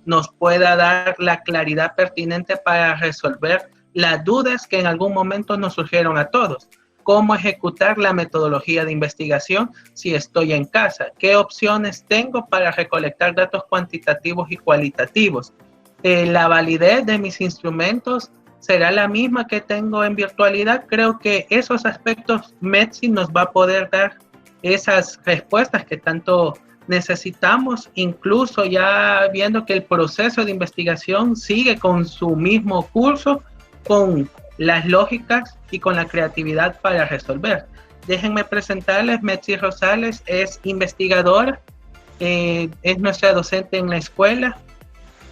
nos pueda dar la claridad pertinente para resolver las dudas que en algún momento nos surgieron a todos. ¿Cómo ejecutar la metodología de investigación si estoy en casa? ¿Qué opciones tengo para recolectar datos cuantitativos y cualitativos? ¿La validez de mis instrumentos será la misma que tengo en virtualidad? Creo que esos aspectos MEDSI nos va a poder dar esas respuestas que tanto necesitamos, incluso ya viendo que el proceso de investigación sigue con su mismo curso, con las lógicas y con la creatividad para resolver. Déjenme presentarles, Metsi Rosales es investigadora, es nuestra docente en la escuela.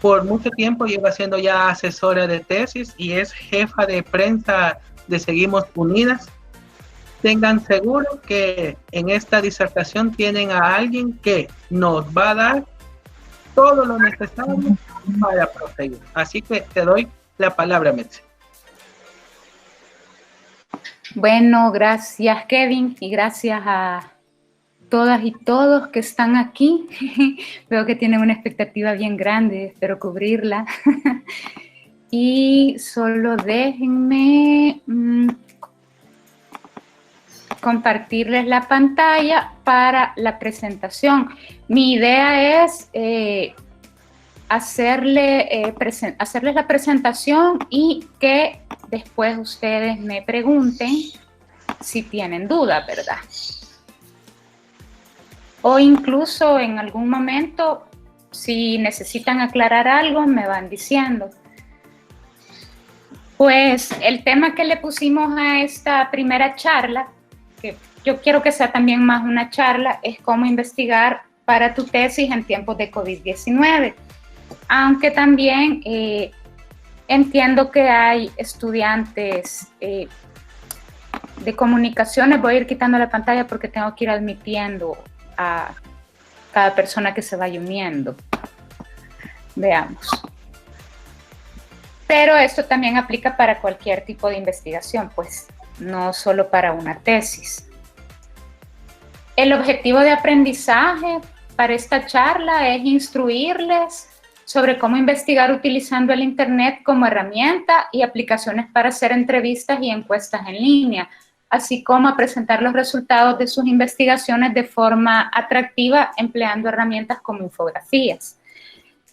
Por mucho tiempo lleva siendo ya asesora de tesis y es jefa de prensa de Seguimos Unidas. Tengan seguro que en esta disertación tienen a alguien que nos va a dar todo lo necesario para proseguir. Así que te doy la palabra, Metsi. Bueno, gracias Kevin y gracias a todas y todos que están aquí. Veo que tienen una expectativa bien grande, espero cubrirla. Y solo déjenme compartirles la pantalla para la presentación. Mi idea es hacerles la presentación y que después ustedes me pregunten si tienen duda, ¿verdad? O incluso en algún momento, si necesitan aclarar algo, me van diciendo. Pues el tema que le pusimos a esta primera charla, que yo quiero que sea también más una charla, es cómo investigar para tu tesis en tiempos de COVID-19. Aunque también entiendo que hay estudiantes de comunicaciones. Voy a ir quitando la pantalla porque tengo que ir admitiendo a cada persona que se vaya uniendo. Veamos. Pero esto también aplica para cualquier tipo de investigación, pues no solo para una tesis. El objetivo de aprendizaje para esta charla es instruirles sobre cómo investigar utilizando el Internet como herramienta y aplicaciones para hacer entrevistas y encuestas en línea, así como a presentar los resultados de sus investigaciones de forma atractiva empleando herramientas como infografías.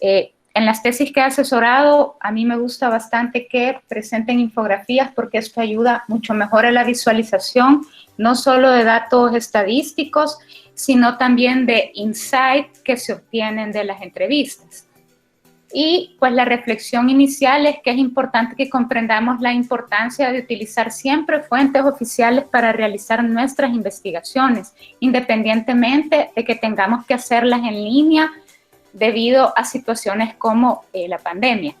En las tesis que he asesorado, a mí me gusta bastante que presenten infografías porque esto ayuda mucho mejor a la visualización, no solo de datos estadísticos, sino también de insights que se obtienen de las entrevistas. Y pues la reflexión inicial es que es importante que comprendamos la importancia de utilizar siempre fuentes oficiales para realizar nuestras investigaciones, independientemente de que tengamos que hacerlas en línea debido a situaciones como la pandemia.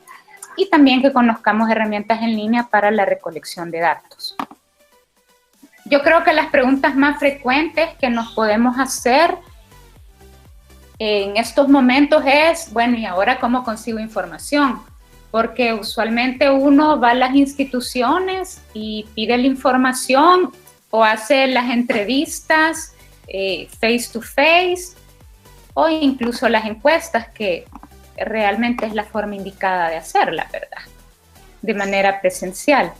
Y también que conozcamos herramientas en línea para la recolección de datos. Yo creo que las preguntas más frecuentes que nos podemos hacer en estos momentos es, bueno, ¿y ahora cómo consigo información? Porque usualmente uno va a las instituciones y pide la información o hace las entrevistas face to face o incluso las encuestas, que realmente es la forma indicada de hacerla, ¿verdad? De manera presencial.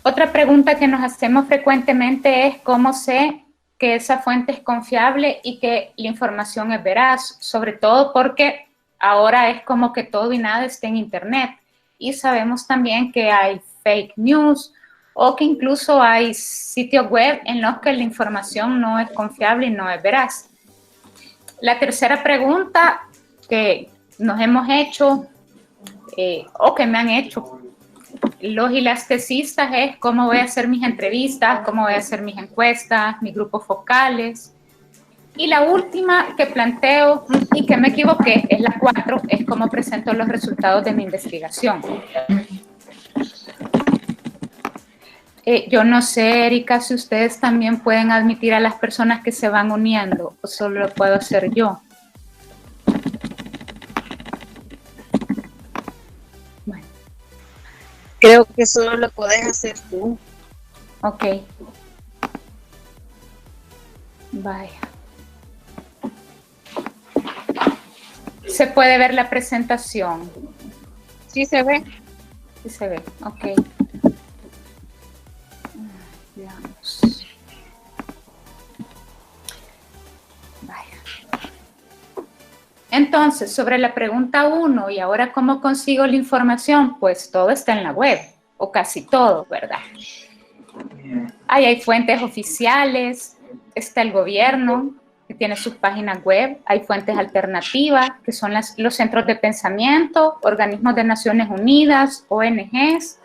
Otra pregunta que nos hacemos frecuentemente es cómo sé que esa fuente es confiable y que la información es veraz, sobre todo porque ahora es como que todo y nada está en Internet. Y sabemos también que hay fake news o que incluso hay sitios web en los que la información no es confiable y no es veraz. La tercera pregunta que nos hemos hecho o que me han hecho los y las tesistas es cómo voy a hacer mis entrevistas, cómo voy a hacer mis encuestas, mis grupos focales. Y la última que planteo y que me equivoqué, es la 4, es cómo presento los resultados de mi investigación. Yo no sé, Erika, si ustedes también pueden admitir a las personas que se van uniendo o solo lo puedo hacer yo. Creo que solo lo podés hacer tú. Ok. Vaya. se puede ver la presentación. Sí se ve. Sí se ve, ok. Veamos. Vaya. Entonces, sobre la pregunta 1, y ahora cómo consigo la información, pues todo está en la web, o casi todo, ¿verdad? Ahí hay fuentes oficiales, está el gobierno, que tiene sus páginas web, hay fuentes alternativas, que son los centros de pensamiento, organismos de Naciones Unidas, ONGs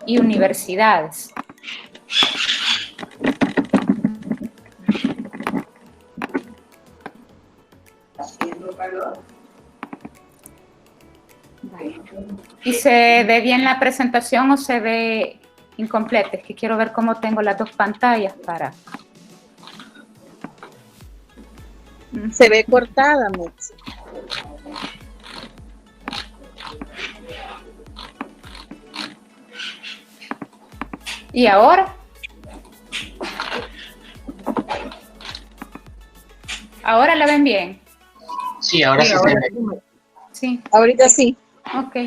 y universidades. ¿Y se ve bien la presentación o se ve incompleta? Es que quiero ver cómo tengo las dos pantallas para... Se ve cortada, Mex. ¿Y ahora? ¿Ahora la ven bien? Sí, ahora sí se ve. Sí. Ahorita sí. Ok.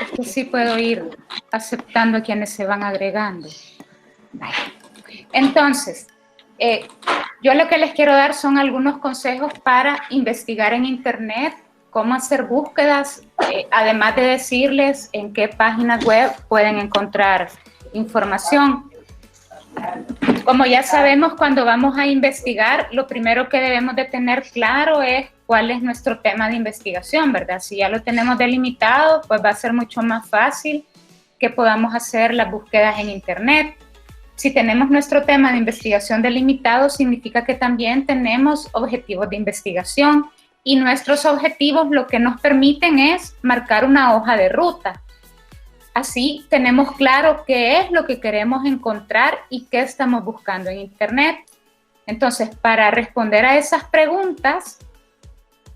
Esto sí puedo ir aceptando a quienes se van agregando. Entonces, yo lo que les quiero dar son algunos consejos para investigar en Internet, cómo hacer búsquedas, además de decirles en qué páginas web pueden encontrar información. Como ya sabemos, cuando vamos a investigar, lo primero que debemos de tener claro es cuál es nuestro tema de investigación, ¿verdad? Si ya lo tenemos delimitado, pues va a ser mucho más fácil que podamos hacer las búsquedas en Internet. Si tenemos nuestro tema de investigación delimitado, significa que también tenemos objetivos de investigación y nuestros objetivos lo que nos permiten es marcar una hoja de ruta. Así tenemos claro qué es lo que queremos encontrar y qué estamos buscando en Internet. Entonces, para responder a esas preguntas,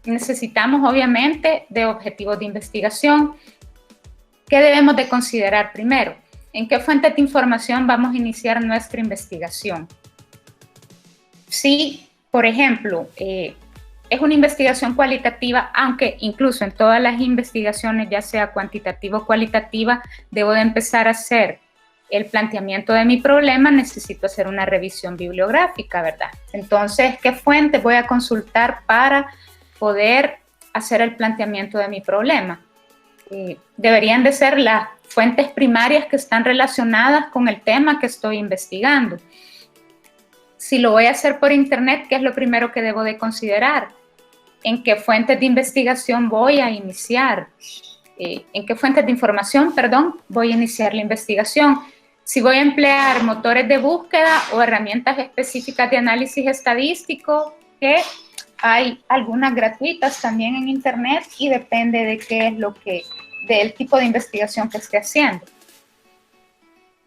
necesitamos obviamente de objetivos de investigación. ¿Qué debemos de considerar primero? ¿En qué fuentes de información vamos a iniciar nuestra investigación? Si, por ejemplo, es una investigación cualitativa, aunque incluso en todas las investigaciones, ya sea cuantitativa o cualitativa, debo de empezar a hacer el planteamiento de mi problema, necesito hacer una revisión bibliográfica, ¿verdad? Entonces, ¿qué fuente voy a consultar para poder hacer el planteamiento de mi problema? Deberían de ser las fuentes primarias que están relacionadas con el tema que estoy investigando. Si lo voy a hacer por Internet, ¿qué es lo primero que debo de considerar? ¿En qué fuentes de investigación voy a iniciar? ¿En qué fuentes de información, perdón, voy a iniciar la investigación? Si voy a emplear motores de búsqueda o herramientas específicas de análisis estadístico, que hay algunas gratuitas también en Internet y depende de qué es lo que, del tipo de investigación que esté haciendo.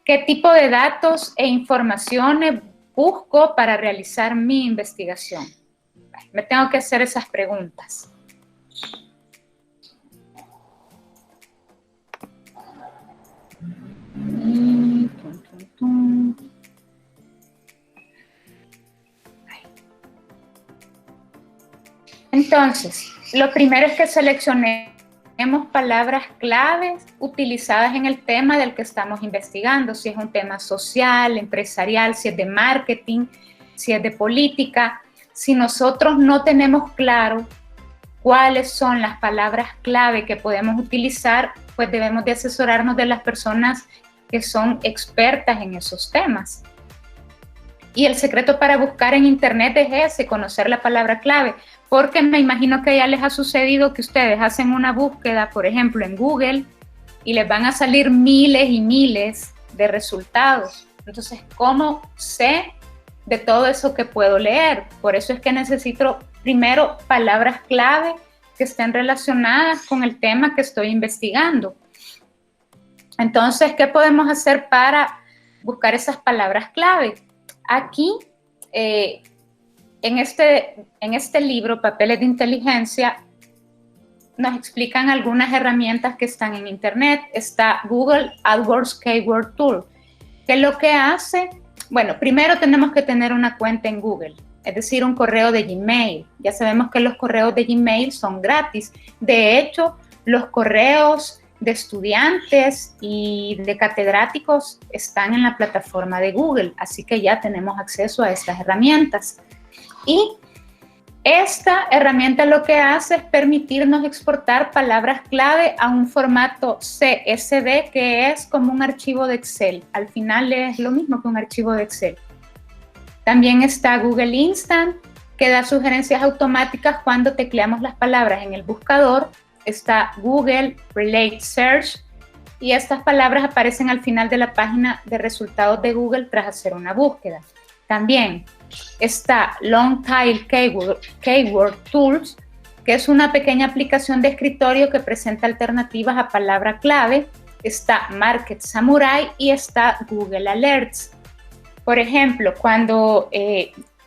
¿Qué tipo de datos e informaciones busco para realizar mi investigación? Me tengo que hacer esas preguntas. Entonces, lo primero es que seleccionemos palabras claves utilizadas en el tema del que estamos investigando, si es un tema social, empresarial, si es de marketing, si es de política. Si nosotros no tenemos claro cuáles son las palabras clave que podemos utilizar, pues debemos de asesorarnos de las personas que son expertas en esos temas. Y el secreto para buscar en Internet es ese, conocer la palabra clave, porque me imagino que ya les ha sucedido que ustedes hacen una búsqueda, por ejemplo, en Google, y les van a salir miles y miles de resultados. Entonces, ¿cómo sé de todo eso que puedo leer? Por eso es que necesito primero palabras clave que estén relacionadas con el tema que estoy investigando. Entonces, ¿qué podemos hacer para buscar esas palabras clave? Aquí, en este libro, Papeles de Inteligencia, nos explican algunas herramientas que están en Internet. Está Google AdWords Keyword Tool, que lo que hace, bueno, primero tenemos que tener una cuenta en Google. es decir, un correo de Gmail. Ya sabemos que los correos de Gmail son gratis. De hecho, los correos de estudiantes y de catedráticos están en la plataforma de Google, así que ya tenemos acceso a estas herramientas. Y esta herramienta lo que hace es permitirnos exportar palabras clave a un formato CSV, que es como un archivo de Excel. Al final es lo mismo que un archivo de Excel. También está Google Instant, que da sugerencias automáticas cuando tecleamos las palabras en el buscador. Está Google Relate Search, y estas palabras aparecen al final de la página de resultados de Google tras hacer una búsqueda. También está Long Tail Keyword Tools, que es una pequeña aplicación de escritorio que presenta alternativas a palabra clave. Está Market Samurai y está Google Alerts. Por ejemplo, cuando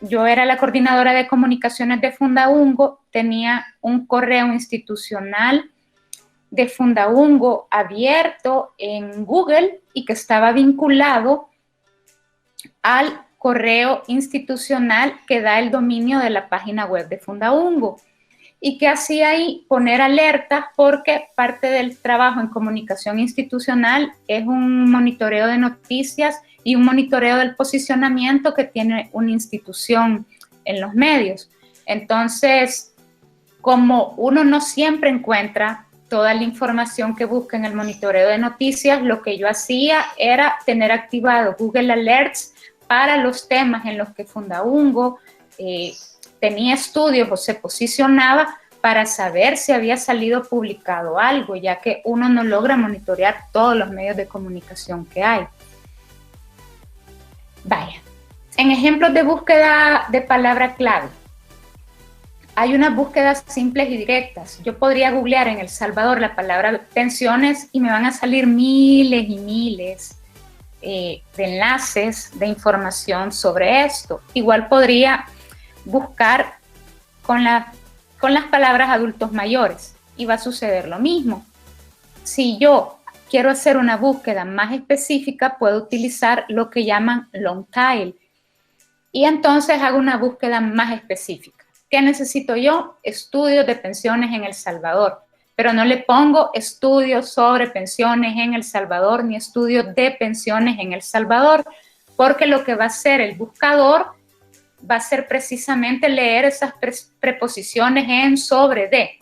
yo era la coordinadora de comunicaciones de Fundaungo, tenía un correo institucional de Fundaungo abierto en Google y que estaba vinculado al correo institucional que da el dominio de la página web de Fundaungo. ¿Y qué hacía ahí? Poner alertas, porque parte del trabajo en comunicación institucional es un monitoreo de noticias y un monitoreo del posicionamiento que tiene una institución en los medios. Entonces, como uno no siempre encuentra toda la información que busca en el monitoreo de noticias, lo que yo hacía era tener activado Google Alerts para los temas en los que Fundaungo tenía estudios o se posicionaba, para saber si había salido publicado algo, ya que uno no logra monitorear todos los medios de comunicación que hay. Vaya, en ejemplos de búsqueda de palabra clave, hay unas búsquedas simples y directas. Yo podría googlear en El Salvador la palabra pensiones y me van a salir miles y miles de enlaces de información sobre esto. Igual podría buscar con las palabras adultos mayores y va a suceder lo mismo. Si yo quiero hacer una búsqueda más específica, puedo utilizar lo que llaman long tail y entonces hago una búsqueda más específica. ¿Qué necesito yo? Estudios de pensiones en El Salvador, pero no le pongo estudios sobre pensiones en El Salvador ni estudios de pensiones en El Salvador, porque lo que va a hacer el buscador va a ser precisamente leer esas preposiciones en, sobre, de.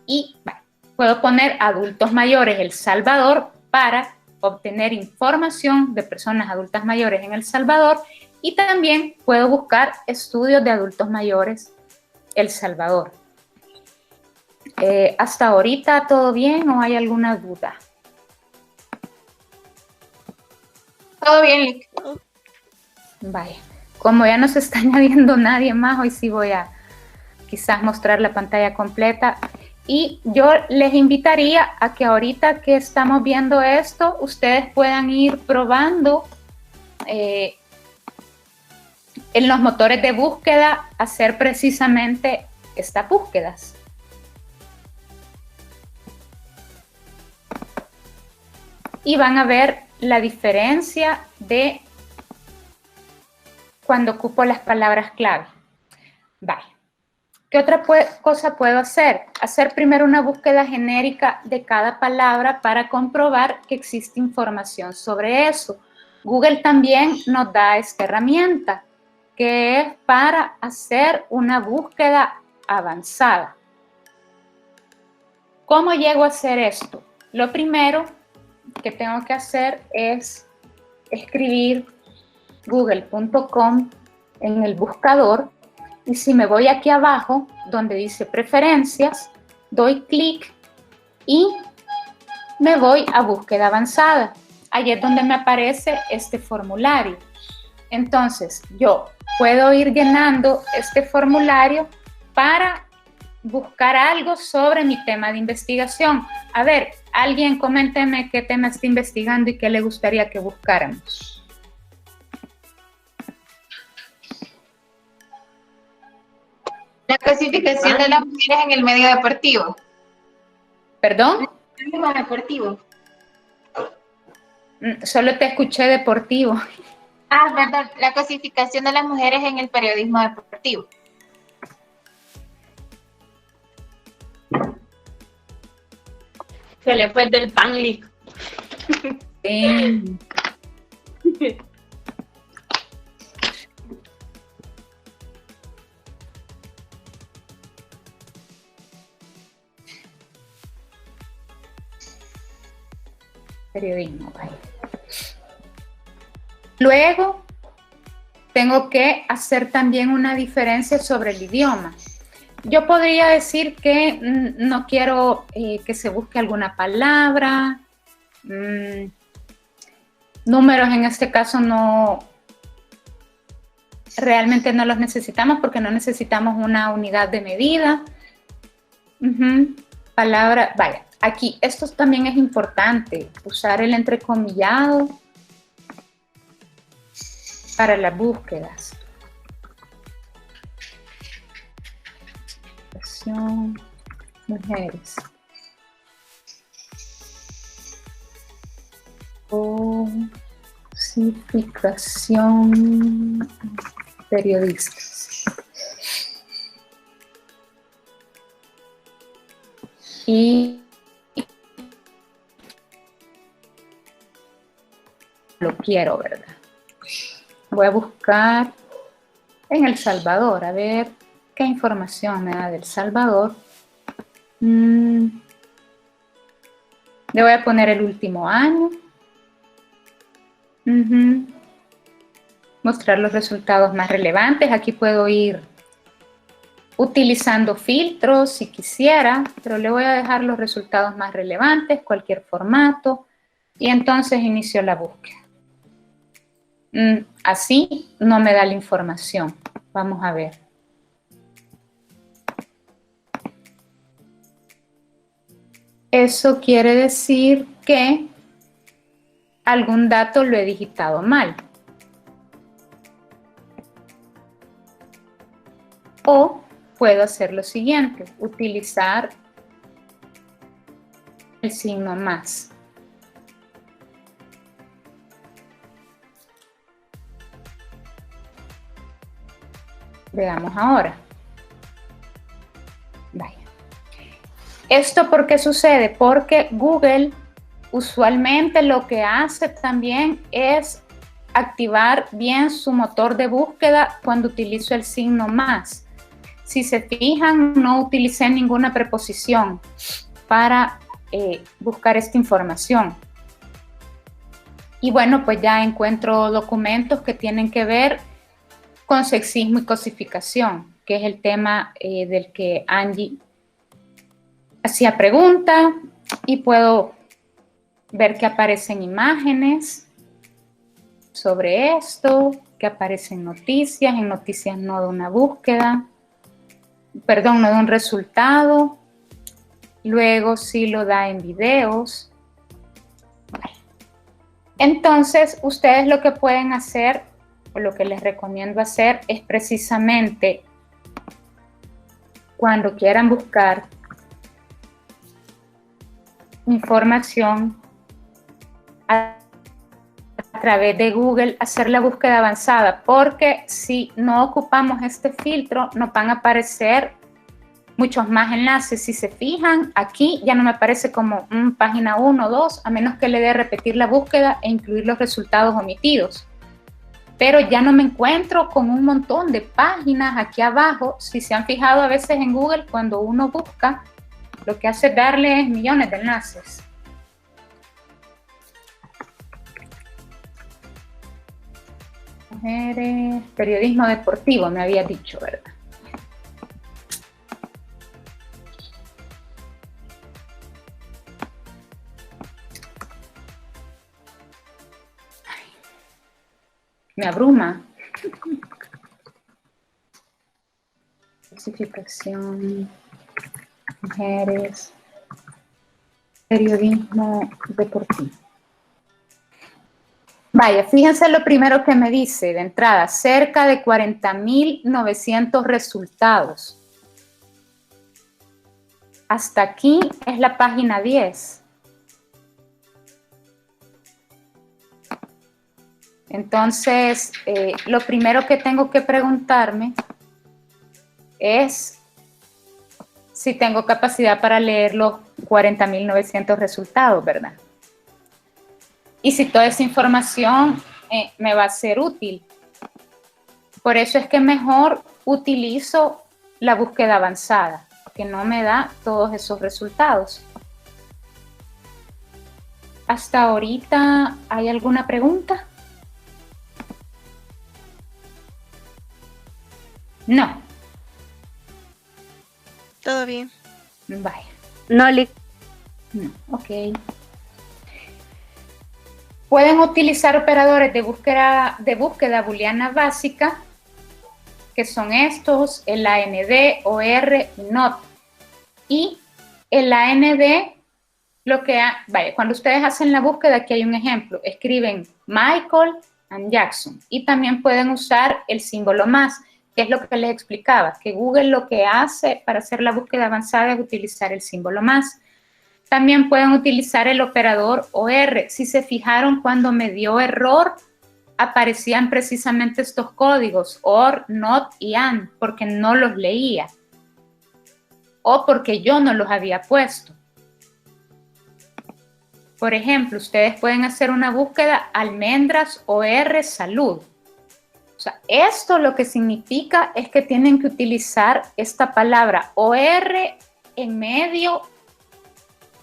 Y bueno, puedo poner adultos mayores El Salvador para obtener información de personas adultas mayores en El Salvador, y también puedo buscar estudios de adultos mayores El Salvador. ¿Hasta ahorita todo bien o hay alguna duda? Todo bien, Lick. Vaya, como ya no se está añadiendo nadie más, hoy sí voy a quizás mostrar la pantalla completa. Y yo les invitaría a que ahorita que estamos viendo esto, ustedes puedan ir probando en los motores de búsqueda hacer precisamente estas búsquedas. Y van a ver la diferencia de cuando ocupo las palabras clave. Vale. ¿Qué otra cosa puedo hacer? Hacer primero una búsqueda genérica de cada palabra para comprobar que existe información sobre eso. Google también nos da esta herramienta, que es para hacer una búsqueda avanzada. ¿Cómo llego a hacer esto? Lo primero que tengo que hacer es escribir google.com en el buscador, y si me voy aquí abajo donde dice preferencias, doy clic y me voy a búsqueda avanzada. Ahí es donde me aparece este formulario. Entonces yo puedo ir llenando este formulario para buscar algo sobre mi tema de investigación. A ver, alguien coménteme qué tema está investigando y qué le gustaría que buscáramos. La clasificación de las mujeres en el medio deportivo. ¿Perdón? El medio deportivo. Solo te escuché deportivo. Perdón, la cosificación de las mujeres en el periodismo deportivo. Se le fue del Panlic. Sí. Periodismo, vaya. Luego, tengo que hacer también una diferencia sobre el idioma. Yo podría decir que no quiero que se busque alguna palabra, números en este caso no, realmente no los necesitamos porque no necesitamos una unidad de medida. Palabra, vaya, aquí esto también es importante, usar el entrecomillado para las búsquedas. Mujeres. Cosificación periodistas. Y lo quiero, ¿verdad? Voy a buscar en El Salvador, a ver qué información me da del Salvador. Le voy a poner el último año. Mostrar los resultados más relevantes. Aquí puedo ir utilizando filtros si quisiera, pero le voy a dejar los resultados más relevantes, cualquier formato, y entonces inicio la búsqueda. Así no me da la información. Vamos a ver. Eso quiere decir que algún dato lo he digitado mal. O puedo hacer lo siguiente, utilizar el signo más. Veamos ahora. Vaya. ¿Esto por qué sucede? Porque Google usualmente lo que hace también es activar bien su motor de búsqueda cuando utilizo el signo más. Si se fijan, no utilicé ninguna preposición para buscar esta información. Y bueno, pues ya encuentro documentos que tienen que ver con sexismo y cosificación, que es el tema del que Angie hacía pregunta, y puedo ver que aparecen imágenes sobre esto, que aparecen noticias, en noticias no de una búsqueda, perdón, no de un resultado, luego sí lo da en videos. Entonces, ustedes lo que pueden hacer, o lo que les recomiendo hacer, es precisamente cuando quieran buscar información a través de Google, hacer la búsqueda avanzada, porque si no ocupamos este filtro, nos van a aparecer muchos más enlaces. Si se fijan, aquí ya no me aparece como página 1 o 2, a menos que le dé repetir la búsqueda e incluir los resultados omitidos. Pero ya no me encuentro con un montón de páginas aquí abajo. Si se han fijado a veces en Google, cuando uno busca, lo que hace es darle millones de enlaces. Mujeres, periodismo deportivo, me había dicho, ¿verdad? Me abruma. Clasificación, mujeres, periodismo deportivo. Vaya, fíjense lo primero que me dice de entrada, cerca de 40.900 resultados. Hasta aquí es la página 10. Entonces, lo primero que tengo que preguntarme es si tengo capacidad para leer los 40.900 resultados, ¿verdad? Y si toda esa información me va a ser útil. Por eso es que mejor utilizo la búsqueda avanzada, que no me da todos esos resultados. ¿Hasta ahorita hay alguna pregunta? No. Todo bien. Vaya. No, Lick. No, ok. Pueden utilizar operadores de búsqueda booleana básica, que son estos, el AND, OR y NOT. Y el AND, cuando ustedes hacen la búsqueda, aquí hay un ejemplo, escriben Michael and Jackson. Y también pueden usar el símbolo más, que es lo que les explicaba, que Google lo que hace para hacer la búsqueda avanzada es utilizar el símbolo más. También pueden utilizar el operador OR. Si se fijaron, cuando me dio error, aparecían precisamente estos códigos, OR, NOT y AND, porque no los leía. O porque yo no los había puesto. Por ejemplo, ustedes pueden hacer una búsqueda almendras OR salud. O sea, esto lo que significa es que tienen que utilizar esta palabra OR en medio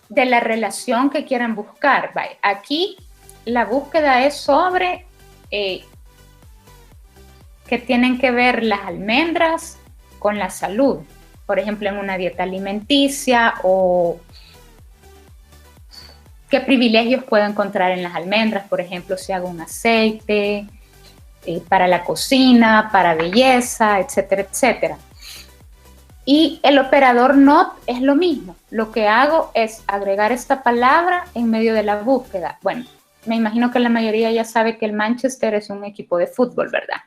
de la relación que quieran buscar. Aquí la búsqueda es sobre que tienen que ver las almendras con la salud. Por ejemplo, en una dieta alimenticia o qué privilegios puedo encontrar en las almendras. Por ejemplo, si hago un aceite para la cocina, para belleza, etcétera, etcétera. Y el operador NOT es lo mismo. Lo que hago es agregar esta palabra en medio de la búsqueda. Bueno, me imagino que la mayoría ya sabe que el Manchester es un equipo de fútbol, ¿verdad?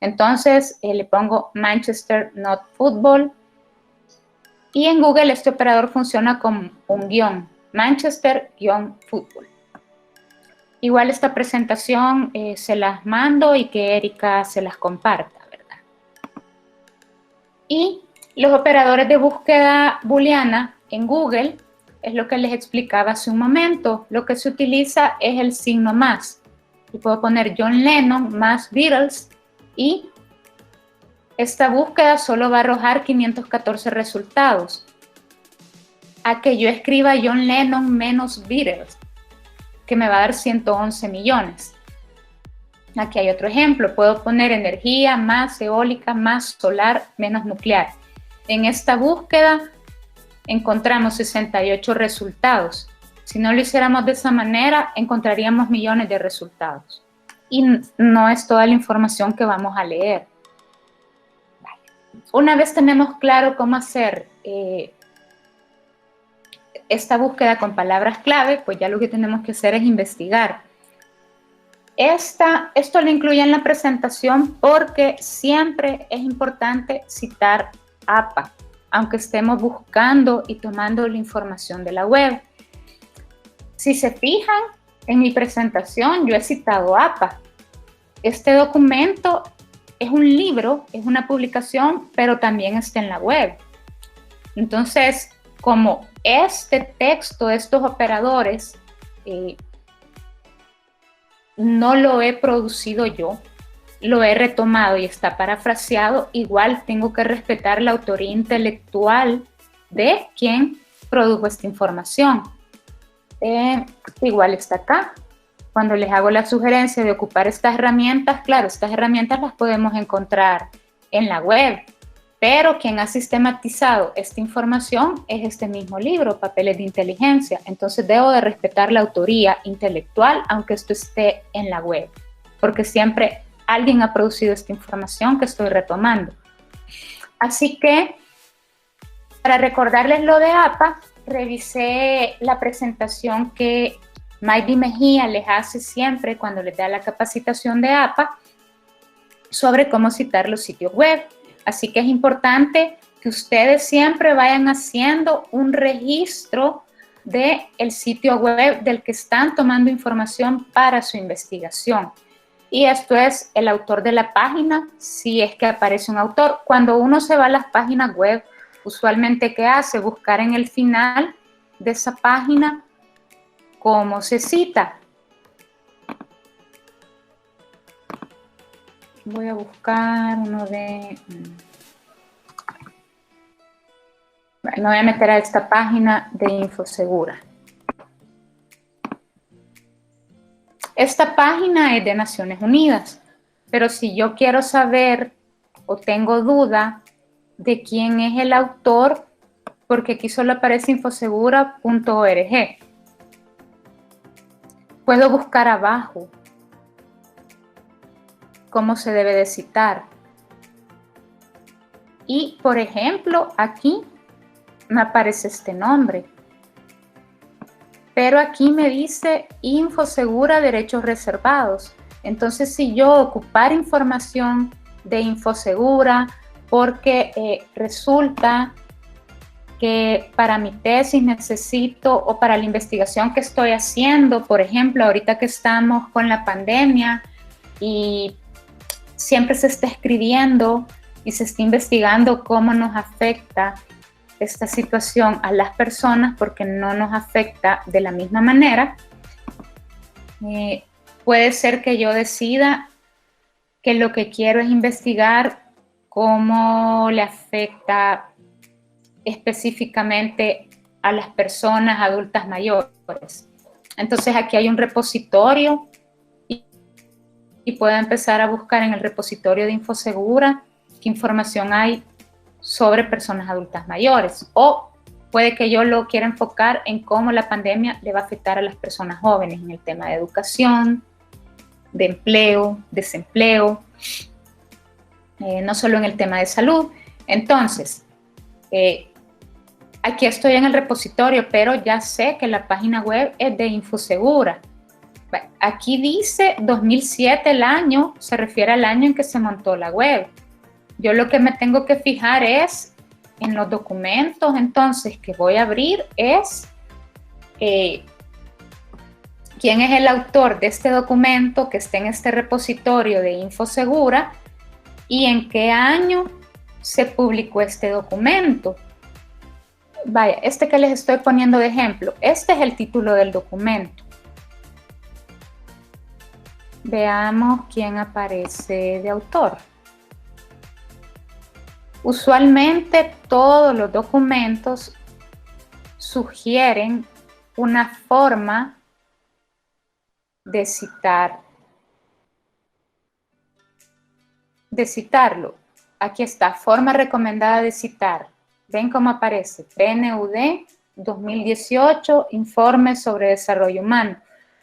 Entonces le pongo Manchester Not Football. Y en Google este operador funciona con un guión, Manchester-Fútbol. Igual esta presentación se las mando y que Erika se las comparta, ¿verdad? Y los operadores de búsqueda booleana en Google es lo que les explicaba hace un momento. Lo que se utiliza es el signo más. Y puedo poner John Lennon más Beatles y esta búsqueda solo va a arrojar 514 resultados. A que yo escriba John Lennon menos Beatles, que me va a dar 111 millones. Aquí hay otro ejemplo. Puedo poner energía más eólica más solar menos nuclear. En esta búsqueda encontramos 68 resultados. Si no lo hiciéramos de esa manera, encontraríamos millones de resultados. Y no es toda la información que vamos a leer. Una vez tenemos claro cómo hacer esta búsqueda con palabras clave, pues ya lo que tenemos que hacer es investigar. Esto lo incluye en la presentación porque siempre es importante citar APA, aunque estemos buscando y tomando la información de la web. Si se fijan, en mi presentación yo he citado APA. Este documento es un libro, es una publicación, pero también está en la web. Entonces, como este texto, estos operadores, no lo he producido yo, lo he retomado y está parafraseado, igual tengo que respetar la autoría intelectual de quien produjo esta información. Igual está acá. Cuando les hago la sugerencia de ocupar estas herramientas, claro, estas herramientas las podemos encontrar en la web, pero quien ha sistematizado esta información es este mismo libro, Papeles de Inteligencia. Entonces debo de respetar la autoría intelectual, aunque esto esté en la web, porque siempre alguien ha producido esta información que estoy retomando. Así que, para recordarles lo de APA, revisé la presentación que Maydi Mejía les hace siempre cuando les da la capacitación de APA sobre cómo citar los sitios web. Así que es importante que ustedes siempre vayan haciendo un registro del sitio web del que están tomando información para su investigación. Y esto es el autor de la página, si es que aparece un autor. Cuando uno se va a las páginas web, usualmente, ¿qué hace? Buscar en el final de esa página cómo se cita. Voy a buscar uno de... Me voy a meter a esta página de Infosegura. Esta página es de Naciones Unidas, pero si yo quiero saber o tengo duda de quién es el autor, porque aquí solo aparece infosegura.org, puedo buscar abajo cómo se debe de citar. Y, por ejemplo, aquí me aparece este nombre. Pero aquí me dice Infosegura Derechos Reservados. Entonces, si yo ocupar información de Infosegura, porque resulta que para mi tesis necesito, o para la investigación que estoy haciendo, por ejemplo, ahorita que estamos con la pandemia y siempre se está escribiendo y se está investigando cómo nos afecta esta situación a las personas, porque no nos afecta de la misma manera, puede ser que yo decida que lo que quiero es investigar cómo le afecta específicamente a las personas adultas mayores. Entonces aquí hay un repositorio y puedo empezar a buscar en el repositorio de Infosegura qué información hay sobre personas adultas mayores, o puede que yo lo quiera enfocar en cómo la pandemia le va a afectar a las personas jóvenes en el tema de educación, de empleo, desempleo, no solo en el tema de salud. Entonces, aquí estoy en el repositorio, pero ya sé que la página web es de Infosegura. Aquí dice 2007 el año, se refiere al año en que se montó la web. Yo lo que me tengo que fijar es en los documentos, entonces, que voy a abrir es quién es el autor de este documento que está en este repositorio de Infosegura y en qué año se publicó este documento. Vaya, este que les estoy poniendo de ejemplo, este es el título del documento. Veamos quién aparece de autor. Usualmente todos los documentos sugieren una forma de citarlo. Aquí está, forma recomendada de citar. ¿Ven cómo aparece? PNUD 2018, informe sobre desarrollo humano.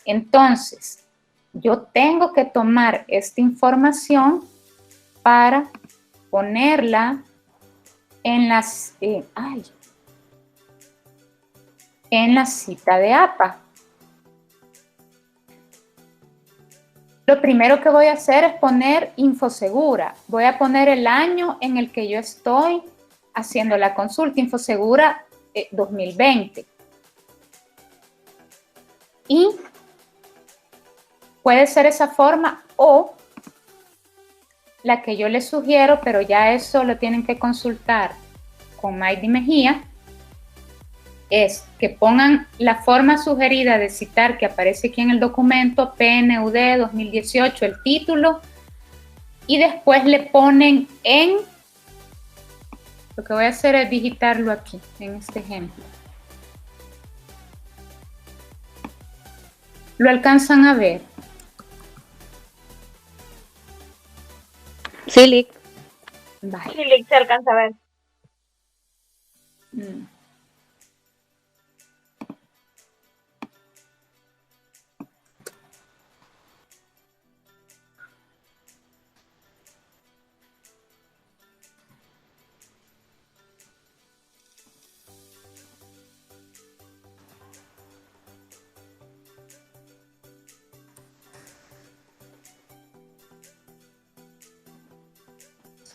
Entonces, yo tengo que tomar esta información para ponerla en la cita de APA. Lo primero que voy a hacer es poner Infosegura. Voy a poner el año en el que yo estoy haciendo la consulta, Infosegura 2020. Y puede ser esa forma o la que yo les sugiero, pero ya eso lo tienen que consultar con Maydi Mejía, es que pongan la forma sugerida de citar que aparece aquí en el documento, PNUD 2018, el título, y después le ponen en, lo que voy a hacer es digitarlo aquí, en este ejemplo. ¿Lo alcanzan a ver? Sí, Lick. Vale. Sí, Lick, se alcanza a ver.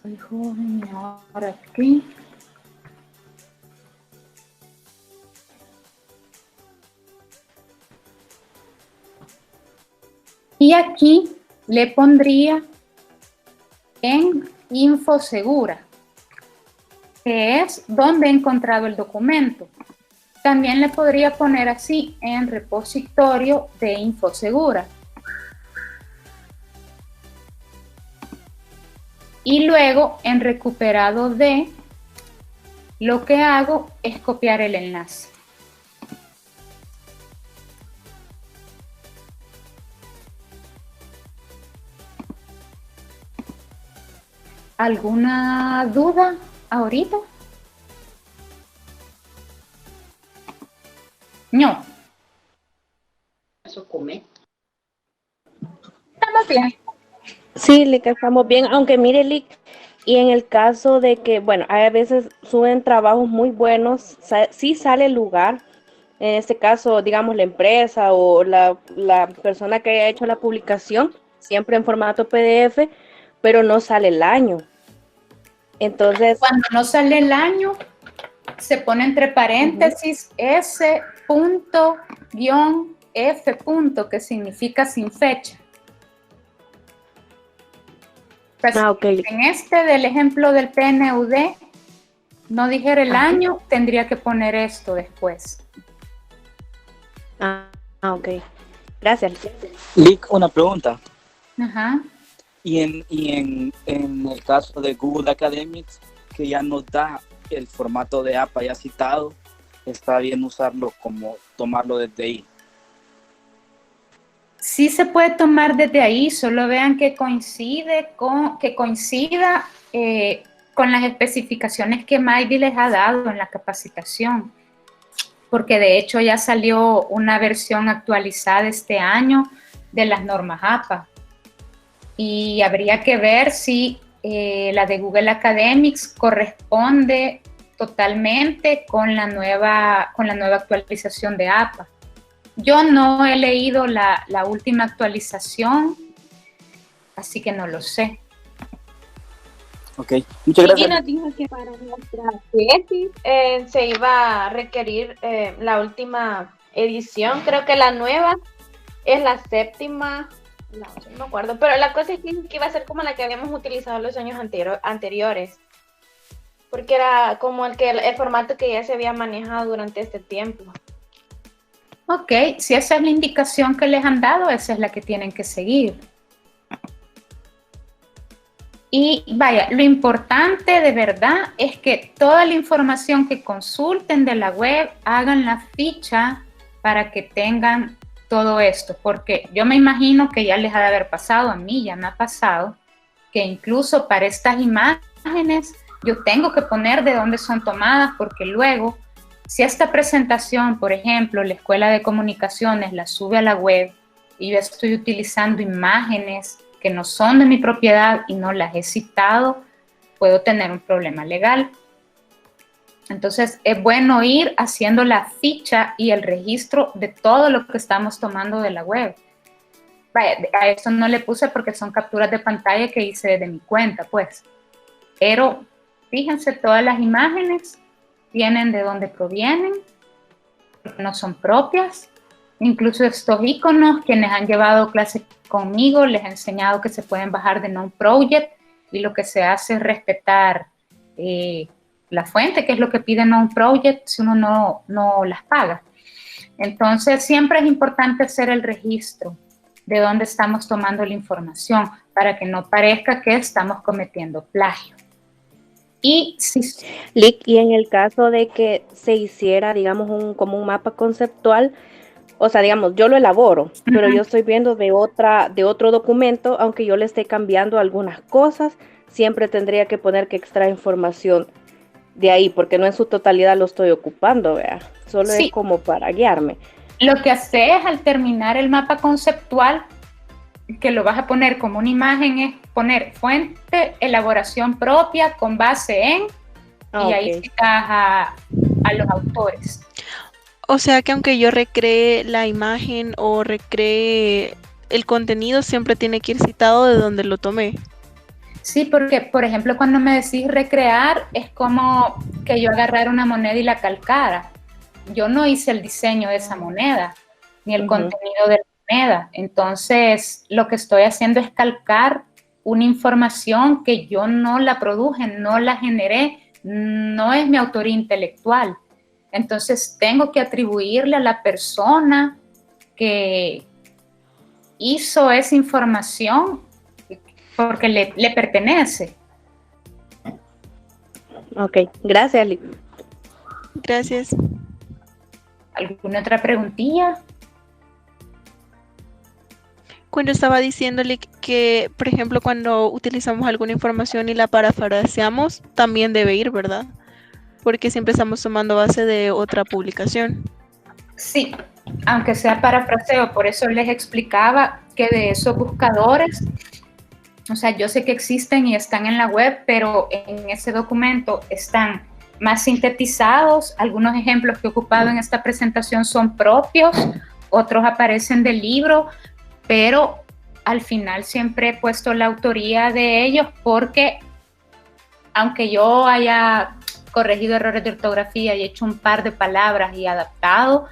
Soy joven y ahora aquí. Y aquí le pondría en Infosegura, que es donde he encontrado el documento. También le podría poner así en repositorio de Infosegura. Y luego en recuperado de, lo que hago es copiar el enlace. ¿Alguna duda ahorita? No. Eso come. Estamos bien. Sí, Lick, estamos bien, aunque mire, Lick, y en el caso de que, bueno, hay a veces suben trabajos muy buenos, sí sale el lugar, en este caso, digamos, la empresa o la persona que haya hecho la publicación, siempre en formato PDF, pero no sale el año. Entonces, Cuando no sale el año, se pone entre paréntesis S.F. que significa sin fecha. Pues, ok. en este del ejemplo del PNUD, no dijera el año, tendría que poner esto después. Ok. Gracias. Lick, una pregunta. Ajá. Y en el caso de Google Academics, que ya nos da el formato de APA ya citado, está bien usarlo como tomarlo desde ahí. Sí se puede tomar desde ahí, solo vean que coincida con las especificaciones que Maybe les ha dado en la capacitación, porque de hecho ya salió una versión actualizada este año de las normas APA y habría que ver si la de Google Academics corresponde totalmente con la nueva actualización de APA. Yo no he leído la última actualización, así que no lo sé. Ok, muchas gracias. Y nos dijo que para nuestra tesis se iba a requerir la última edición. Creo que la nueva es la séptima, no me acuerdo, pero la cosa es que iba a ser como la que habíamos utilizado los años anteriores, porque era como el formato que ya se había manejado durante este tiempo. Ok, si esa es la indicación que les han dado, esa es la que tienen que seguir. Y vaya, lo importante de verdad es que toda la información que consulten de la web, hagan la ficha para que tengan todo esto, porque yo me imagino que ya les ha de haber pasado, a mí ya me ha pasado, que incluso para estas imágenes yo tengo que poner de dónde son tomadas, porque luego, si esta presentación, por ejemplo, la Escuela de Comunicaciones la sube a la web y yo estoy utilizando imágenes que no son de mi propiedad y no las he citado, puedo tener un problema legal. Entonces, es bueno ir haciendo la ficha y el registro de todo lo que estamos tomando de la web. Vaya, a esto no le puse porque son capturas de pantalla que hice desde mi cuenta, pues. Pero fíjense, todas las imágenes vienen de donde provienen, no son propias. Incluso estos iconos, quienes han llevado clases conmigo, les he enseñado que se pueden bajar de non-project y lo que se hace es respetar la fuente, que es lo que pide non-project si uno no las paga. Entonces, siempre es importante hacer el registro de dónde estamos tomando la información para que no parezca que estamos cometiendo plagio. Y si... Lick, y en el caso de que se hiciera, digamos, como un mapa conceptual, o sea, digamos, yo lo elaboro, pero yo estoy viendo de otro documento, aunque yo le esté cambiando algunas cosas, siempre tendría que poner que extrae información de ahí, porque no en su totalidad lo estoy ocupando, ¿vea? Solo sí, es como para guiarme. Lo que hace es, al terminar el mapa conceptual, que lo vas a poner como una imagen, es poner fuente, elaboración propia con base en, y ahí citas a los autores. O sea que aunque yo recree la imagen o recree el contenido, siempre tiene que ir citado de donde lo tomé. Sí, porque, por ejemplo, cuando me decís recrear, es como que yo agarrara una moneda y la calcara. Yo no hice el diseño de esa moneda, ni el contenido de la moneda. Entonces, lo que estoy haciendo es calcar una información que yo no la produje, no la generé, no es mi autoría intelectual. Entonces, tengo que atribuirle a la persona que hizo esa información porque le pertenece. Ok, gracias, Liz. Gracias. ¿Alguna otra preguntilla? Cuando estaba diciéndole que, por ejemplo, cuando utilizamos alguna información y la parafraseamos, también debe ir, ¿verdad? Porque siempre estamos tomando base de otra publicación. Sí, aunque sea parafraseo, por eso les explicaba que de esos buscadores, o sea, yo sé que existen y están en la web, pero en ese documento están más sintetizados. Algunos ejemplos que he ocupado en esta presentación son propios, otros aparecen del libro, pero al final siempre he puesto la autoría de ellos porque aunque yo haya corregido errores de ortografía y hecho un par de palabras y adaptado,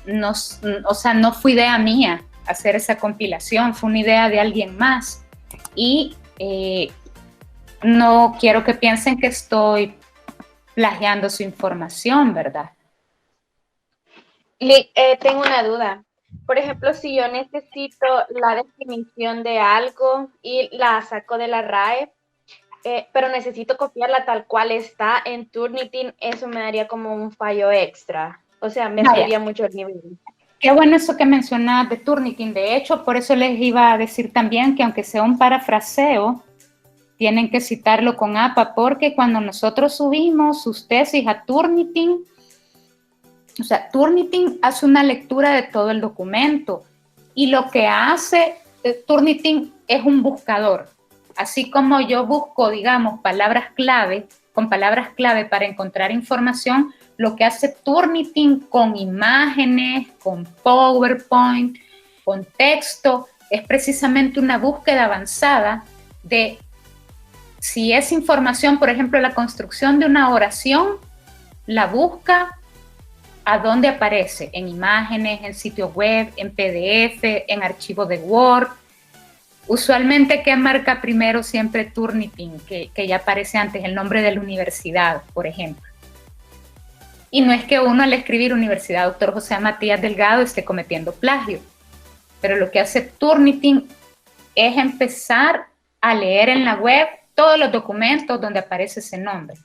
no, o sea, no fue idea mía hacer esa compilación, fue una idea de alguien más. Y no quiero que piensen que estoy plagiando su información, ¿verdad? Tengo una duda. Por ejemplo, si yo necesito la definición de algo y la saco de la RAE, pero necesito copiarla tal cual está en Turnitin, eso me daría como un fallo extra. O sea, me subiría mucho el nivel. Qué bueno eso que mencionas de Turnitin. De hecho, por eso les iba a decir también que aunque sea un parafraseo, tienen que citarlo con APA, porque cuando nosotros subimos sus tesis a Turnitin, o sea, Turnitin hace una lectura de todo el documento y lo que hace Turnitin es un buscador. Así como yo busco, digamos, palabras clave, con palabras clave para encontrar información, lo que hace Turnitin con imágenes, con PowerPoint, con texto, es precisamente una búsqueda avanzada de si es información, por ejemplo, la construcción de una oración, la busca a dónde aparece, en imágenes, en sitio web, en PDF, en archivo de Word. Usualmente, ¿qué marca primero siempre Turnitin? Que ya aparece antes el nombre de la universidad, por ejemplo. Y no es que uno al escribir Universidad Dr. José Matías Delgado esté cometiendo plagio, pero lo que hace Turnitin es empezar a leer en la web todos los documentos donde aparece ese nombre.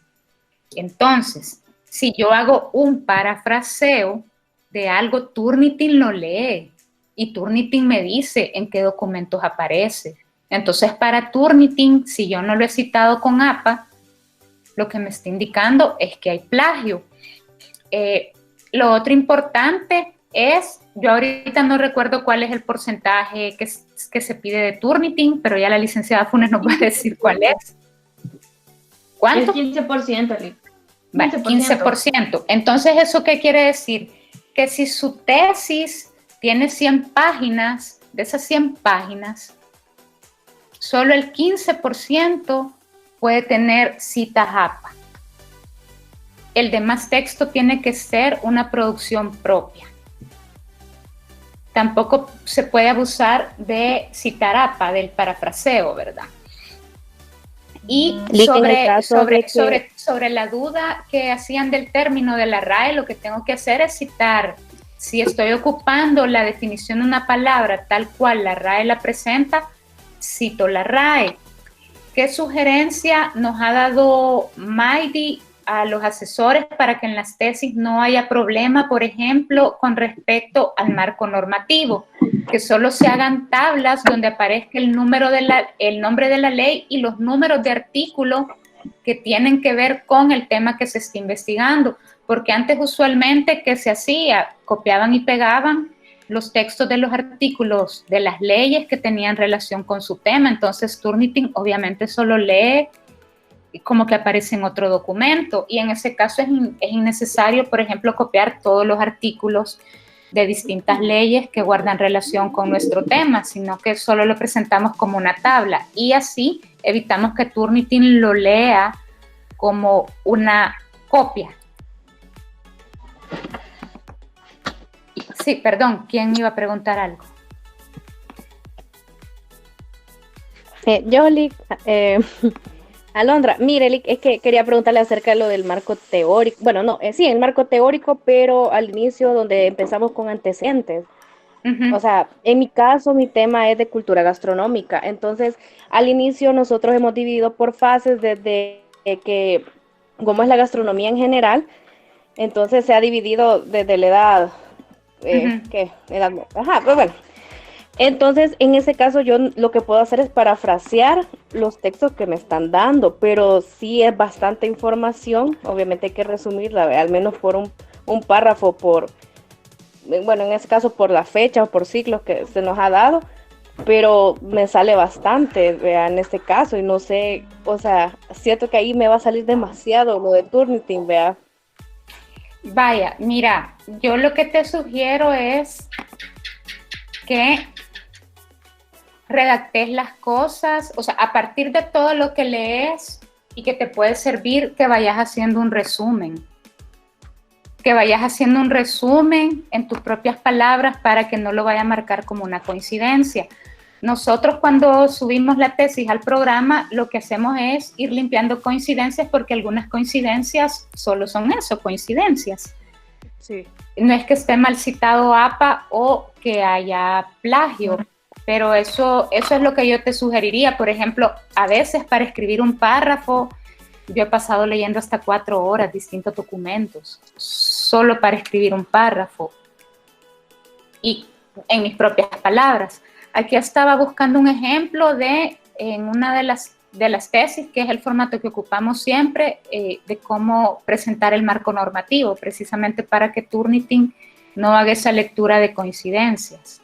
Entonces, si yo hago un parafraseo de algo, Turnitin lo lee y Turnitin me dice en qué documentos aparece. Entonces, para Turnitin, si yo no lo he citado con APA, lo que me está indicando es que hay plagio. Lo otro importante es, yo ahorita no recuerdo cuál es el porcentaje que se pide de Turnitin, pero ya la licenciada Funes nos va a decir cuál es. ¿Cuánto? El 15%, Liz. 15%. Entonces, ¿eso qué quiere decir? Que si su tesis tiene 100 páginas, de esas 100 páginas, solo el 15% puede tener citas APA. El demás texto tiene que ser una producción propia. Tampoco se puede abusar de citar APA, del parafraseo, ¿verdad? Y sobre la duda que hacían del término de la RAE, lo que tengo que hacer es citar, si estoy ocupando la definición de una palabra tal cual la RAE la presenta, cito la RAE. ¿Qué sugerencia nos ha dado Maidi a los asesores para que en las tesis no haya problema, por ejemplo, con respecto al marco normativo? Que solo se hagan tablas donde aparezca el nombre de la ley y los números de artículos que tienen que ver con el tema que se está investigando, porque antes usualmente, ¿qué se hacía? Copiaban y pegaban los textos de los artículos de las leyes que tenían relación con su tema. Entonces Turnitin obviamente solo lee como que aparece en otro documento, y en ese caso es innecesario, por ejemplo, copiar todos los artículos de distintas leyes que guardan relación con nuestro tema, sino que solo lo presentamos como una tabla, y así evitamos que Turnitin lo lea como una copia. Sí, perdón, ¿quién iba a preguntar algo? Lick, Alondra, mire, Lick, es que quería preguntarle acerca de lo del marco teórico. Bueno, no, sí, el marco teórico, pero al inicio donde empezamos con antecedentes. O sea, en mi caso, mi tema es de cultura gastronómica. Entonces, al inicio nosotros hemos dividido por fases desde que, como es la gastronomía en general, entonces se ha dividido desde la edad, ¿qué? Edad, ajá, pues bueno. Entonces, en ese caso, yo lo que puedo hacer es parafrasear los textos que me están dando, pero sí es bastante información. Obviamente hay que resumirla, al menos por un párrafo por, bueno, en este caso por la fecha o por ciclos que se nos ha dado, pero me sale bastante, vea, en este caso, y no sé, o sea, siento que ahí me va a salir demasiado lo de Turnitin, vea. Vaya, mira, yo lo que te sugiero es que redactes las cosas, o sea, a partir de todo lo que lees y que te puede servir, que vayas haciendo un resumen. Que vayas haciendo un resumen en tus propias palabras para que no lo vaya a marcar como una coincidencia. Nosotros cuando subimos la tesis al programa, lo que hacemos es ir limpiando coincidencias porque algunas coincidencias solo son eso, coincidencias. Sí. No es que esté mal citado APA o que haya plagio, pero eso es lo que yo te sugeriría. Por ejemplo, a veces para escribir un párrafo, yo he pasado leyendo hasta 4 horas distintos documentos, solo para escribir un párrafo y en mis propias palabras. Aquí estaba buscando un ejemplo en una de las tesis, que es el formato que ocupamos siempre, de cómo presentar el marco normativo, precisamente para que Turnitin no haga esa lectura de coincidencias.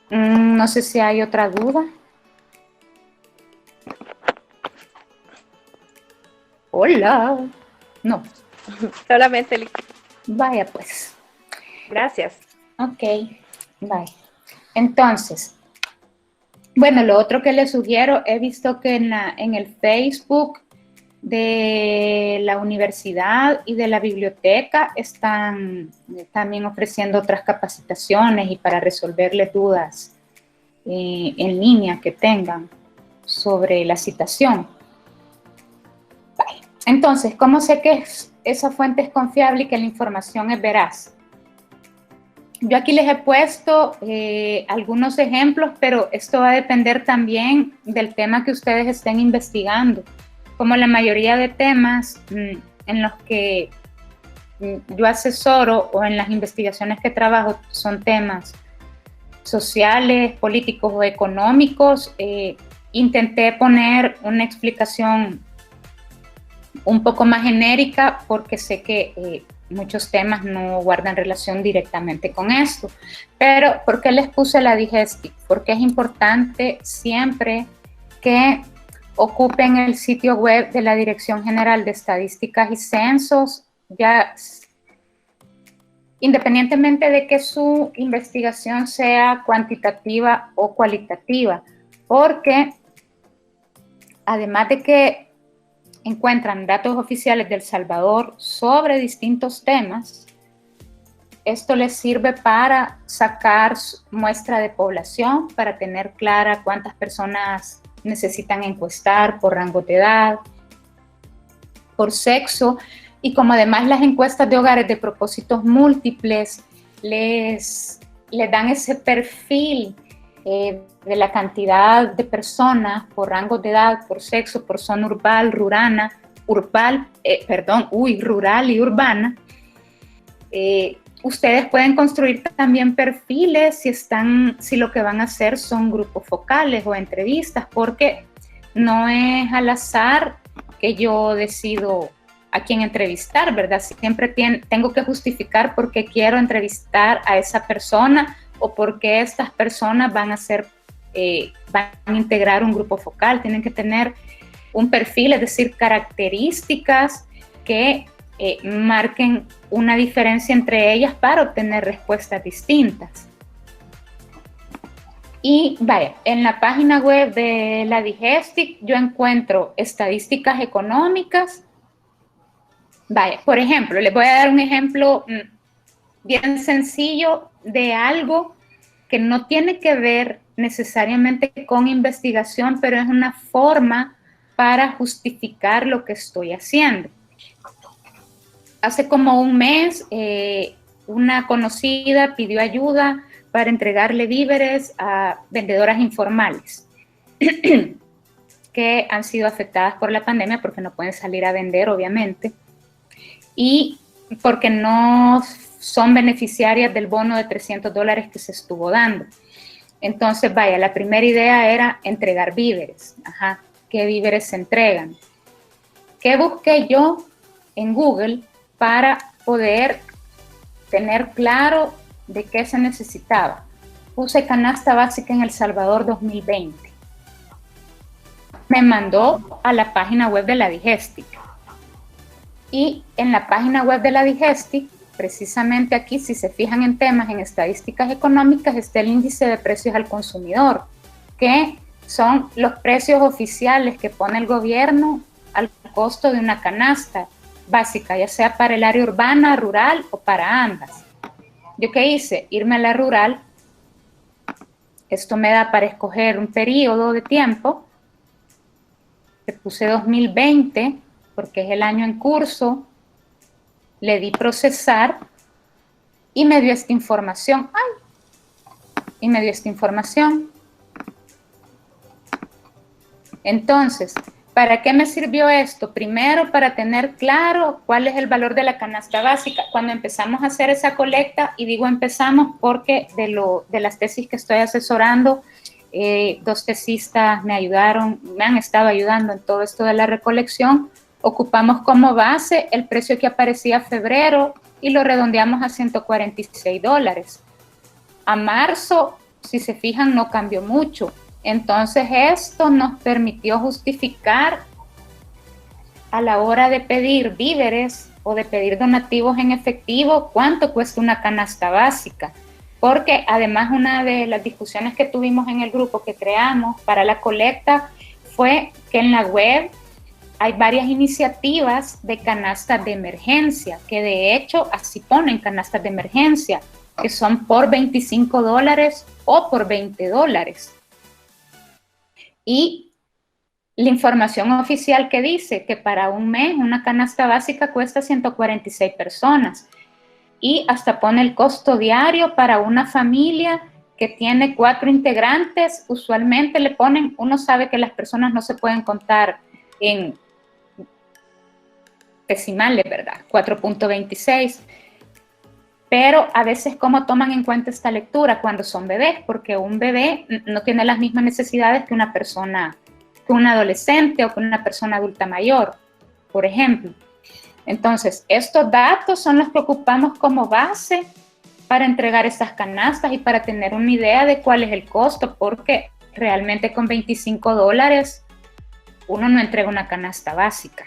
No sé si hay otra duda. Hola. No. Solamente, Lick. Vaya pues. Gracias. Ok, bye. Entonces, bueno, lo otro que les sugiero, he visto que en el Facebook de la universidad y de la biblioteca están también ofreciendo otras capacitaciones y para resolverles dudas en línea que tengan sobre la citación. Vale. Entonces, ¿cómo sé que esa fuente es confiable y que la información es veraz? Yo aquí les he puesto algunos ejemplos, pero esto va a depender también del tema que ustedes estén investigando. Como la mayoría de temas en los que yo asesoro o en las investigaciones que trabajo son temas sociales, políticos o económicos, intenté poner una explicación un poco más genérica porque sé que muchos temas no guardan relación directamente con esto. Pero, ¿por qué les puse la Digestic? Porque es importante siempre que ocupen el sitio web de la Dirección General de Estadísticas y Censos, ya independientemente de que su investigación sea cuantitativa o cualitativa, porque además de que encuentran datos oficiales de El Salvador sobre distintos temas, esto les sirve para sacar muestra de población, para tener clara cuántas personas necesitan encuestar por rango de edad, por sexo, y como además las encuestas de hogares de propósitos múltiples les dan ese perfil de la cantidad de personas por rango de edad, por sexo, por zona rural y urbana. Ustedes pueden construir también perfiles si lo que van a hacer son grupos focales o entrevistas, porque no es al azar que yo decido a quién entrevistar, ¿verdad? Siempre tengo que justificar por qué quiero entrevistar a esa persona o por qué estas personas van a integrar un grupo focal. Tienen que tener un perfil, es decir, características que marquen una diferencia entre ellas para obtener respuestas distintas. Y vaya, en la página web de la Digestic yo encuentro estadísticas económicas. Vaya, por ejemplo, les voy a dar un ejemplo bien sencillo de algo que no tiene que ver necesariamente con investigación, pero es una forma para justificar lo que estoy haciendo. Hace como un mes, una conocida pidió ayuda para entregarle víveres a vendedoras informales que han sido afectadas por la pandemia porque no pueden salir a vender, obviamente, y porque no son beneficiarias del bono de $300 que se estuvo dando. Entonces, vaya, la primera idea era entregar víveres. Ajá, ¿qué víveres se entregan? ¿Qué busqué yo en Google para poder tener claro de qué se necesitaba? Puse canasta básica en El Salvador 2020. Me mandó a la página web de la Digestic. Y en la página web de la Digestic, precisamente aquí, si se fijan en temas, en estadísticas económicas, está el índice de precios al consumidor, que son los precios oficiales que pone el gobierno al costo de una canasta básica, ya sea para el área urbana, rural o para ambas. ¿Yo qué hice? Irme a la rural. Esto me da para escoger un periodo de tiempo. Le puse 2020 porque es el año en curso. Le di procesar y me dio esta información. Entonces, ¿para qué me sirvió esto? Primero, para tener claro cuál es el valor de la canasta básica. Cuando empezamos a hacer esa colecta, y digo empezamos porque de las tesis que estoy asesorando, 2 tesistas me han estado ayudando en todo esto de la recolección. Ocupamos como base el precio que aparecía en febrero y lo redondeamos a $146. A marzo, si se fijan, no cambió mucho. Entonces esto nos permitió justificar a la hora de pedir víveres o de pedir donativos en efectivo cuánto cuesta una canasta básica. Porque además una de las discusiones que tuvimos en el grupo que creamos para la colecta fue que en la web hay varias iniciativas de canastas de emergencia, que de hecho así ponen canastas de emergencia, que son por $25 o por $20. Y la información oficial que dice que para un mes una canasta básica cuesta 146 personas y hasta pone el costo diario para una familia que tiene 4 integrantes, usualmente le ponen, uno sabe que las personas no se pueden contar en decimales, ¿verdad? 4.26. Pero a veces, ¿cómo toman en cuenta esta lectura cuando son bebés? Porque un bebé no tiene las mismas necesidades que una persona, que un adolescente o que una persona adulta mayor, por ejemplo. Entonces, estos datos son los que ocupamos como base para entregar estas canastas y para tener una idea de cuál es el costo, porque realmente con $25 uno no entrega una canasta básica.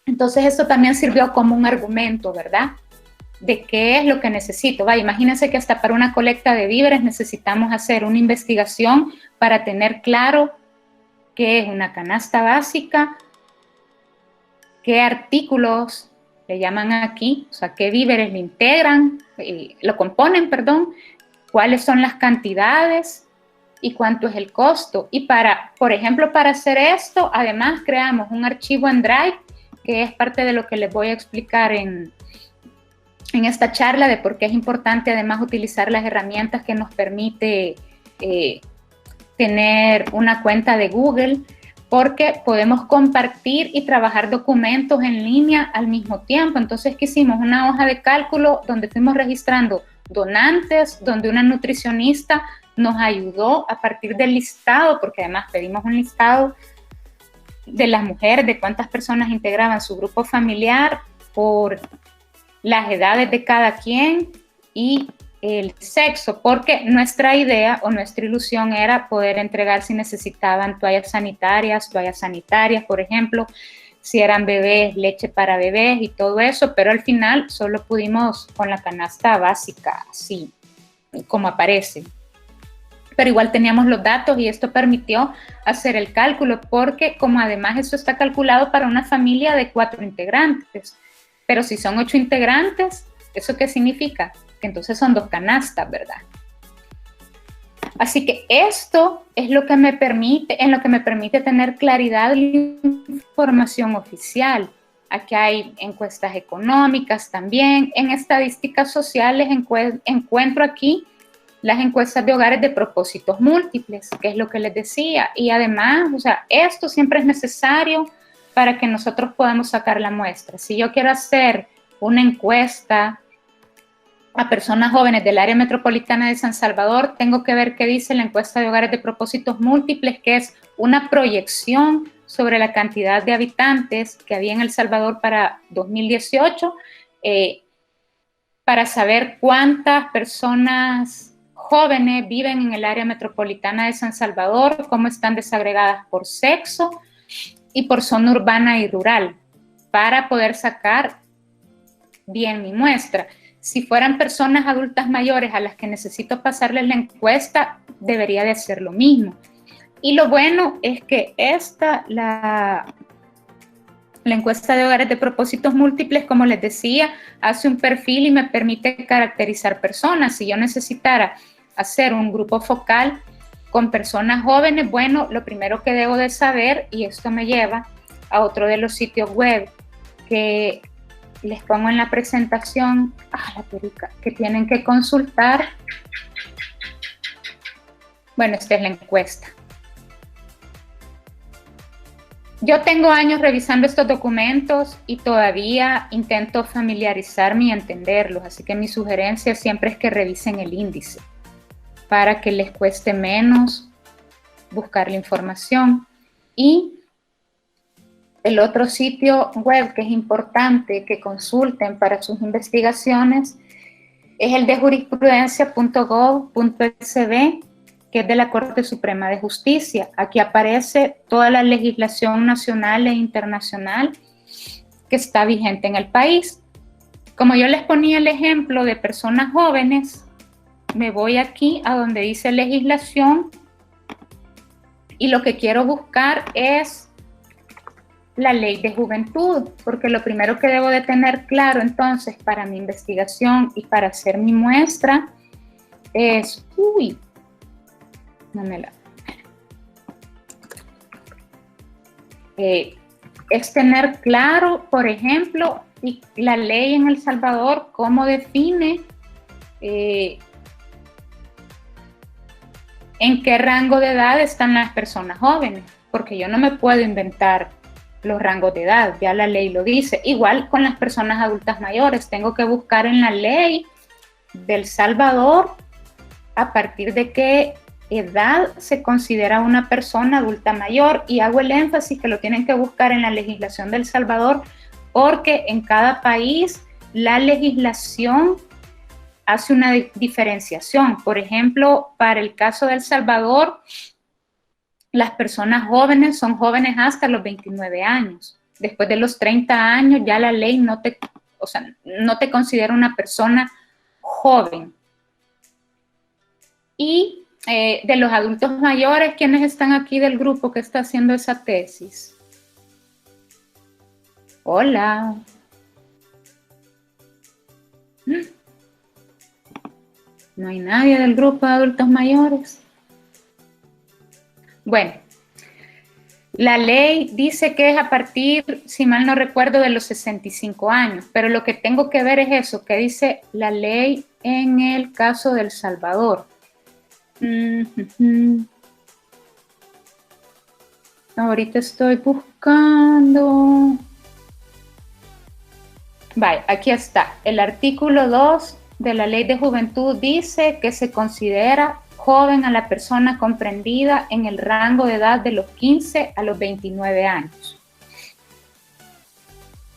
Entonces, esto también sirvió como un argumento, ¿verdad?, de qué es lo que necesito. Vaya, imagínense que hasta para una colecta de víveres necesitamos hacer una investigación para tener claro qué es una canasta básica, qué artículos le llaman aquí, o sea, qué víveres lo integran, lo componen, perdón, cuáles son las cantidades y cuánto es el costo. Y para, por ejemplo, para hacer esto, además creamos un archivo en Drive, que es parte de lo que les voy a explicar en esta charla, de por qué es importante además utilizar las herramientas que nos permite tener una cuenta de Google, porque podemos compartir y trabajar documentos en línea al mismo tiempo. Entonces, ¿qué hicimos? Una hoja de cálculo donde fuimos registrando donantes, donde una nutricionista nos ayudó a partir del listado, porque además pedimos un listado de las mujeres, de cuántas personas integraban su grupo familiar, por las edades de cada quien y el sexo, porque nuestra idea o nuestra ilusión era poder entregar si necesitaban toallas sanitarias, por ejemplo, si eran bebés, leche para bebés y todo eso, pero al final solo pudimos con la canasta básica, así como aparece. Pero igual teníamos los datos y esto permitió hacer el cálculo, porque como además eso está calculado para una familia de 4 integrantes, pero si son 8 integrantes, ¿eso qué significa? Que entonces son 2 canastas, ¿verdad? Así que esto es lo que me permite tener claridad en la información oficial. Aquí hay encuestas económicas también. En estadísticas sociales encuentro aquí las encuestas de hogares de propósitos múltiples, que es lo que les decía. Y además, o sea, esto siempre es necesario para que nosotros podamos sacar la muestra. Si yo quiero hacer una encuesta a personas jóvenes del área metropolitana de San Salvador, tengo que ver qué dice la encuesta de hogares de propósitos múltiples, que es una proyección sobre la cantidad de habitantes que había en El Salvador para 2018, para saber cuántas personas jóvenes viven en el área metropolitana de San Salvador, cómo están desagregadas por sexo y por zona urbana y rural, para poder sacar bien mi muestra. Si fueran personas adultas mayores a las que necesito pasarles la encuesta, debería de hacer lo mismo. Y lo bueno es que la encuesta de hogares de propósitos múltiples, como les decía, hace un perfil y me permite caracterizar personas. Si yo necesitara hacer un grupo focal con personas jóvenes, bueno, lo primero que debo de saber, y esto me lleva a otro de los sitios web que les pongo en la presentación, la perica, que tienen que consultar. Bueno, esta es la encuesta. Yo tengo años revisando estos documentos y todavía intento familiarizarme y entenderlos, así que mi sugerencia siempre es que revisen el índice para que les cueste menos buscar la información. Y el otro sitio web que es importante que consulten para sus investigaciones es el de jurisprudencia.gov.sb, que es de la Corte Suprema de Justicia. Aquí aparece toda la legislación nacional e internacional que está vigente en el país. Como yo les ponía el ejemplo de personas jóvenes, me voy aquí a donde dice legislación y lo que quiero buscar es la ley de juventud, porque lo primero que debo de tener claro entonces para mi investigación y para hacer mi muestra es, es tener claro, por ejemplo, la ley en El Salvador, cómo define en qué rango de edad están las personas jóvenes, porque yo no me puedo inventar los rangos de edad, ya la ley lo dice. Igual con las personas adultas mayores, tengo que buscar en la ley del Salvador a partir de qué edad se considera una persona adulta mayor, y hago el énfasis que lo tienen que buscar en la legislación del Salvador, porque en cada país la legislación hace una diferenciación. Por ejemplo, para el caso de El Salvador, las personas jóvenes son jóvenes hasta los 29 años. Después de los 30 años ya la ley no te considera una persona joven. Y de los adultos mayores, ¿quiénes están aquí del grupo que está haciendo esa tesis? Hola. No hay nadie del grupo de adultos mayores. Bueno, la ley dice que es a partir, si mal no recuerdo, de los 65 años, pero lo que tengo que ver es eso, que dice la ley en el caso de El Salvador. Ahorita estoy buscando. Vale, aquí está. El artículo 2 de la Ley de Juventud dice que se considera joven a la persona comprendida en el rango de edad de los 15 a los 29 años.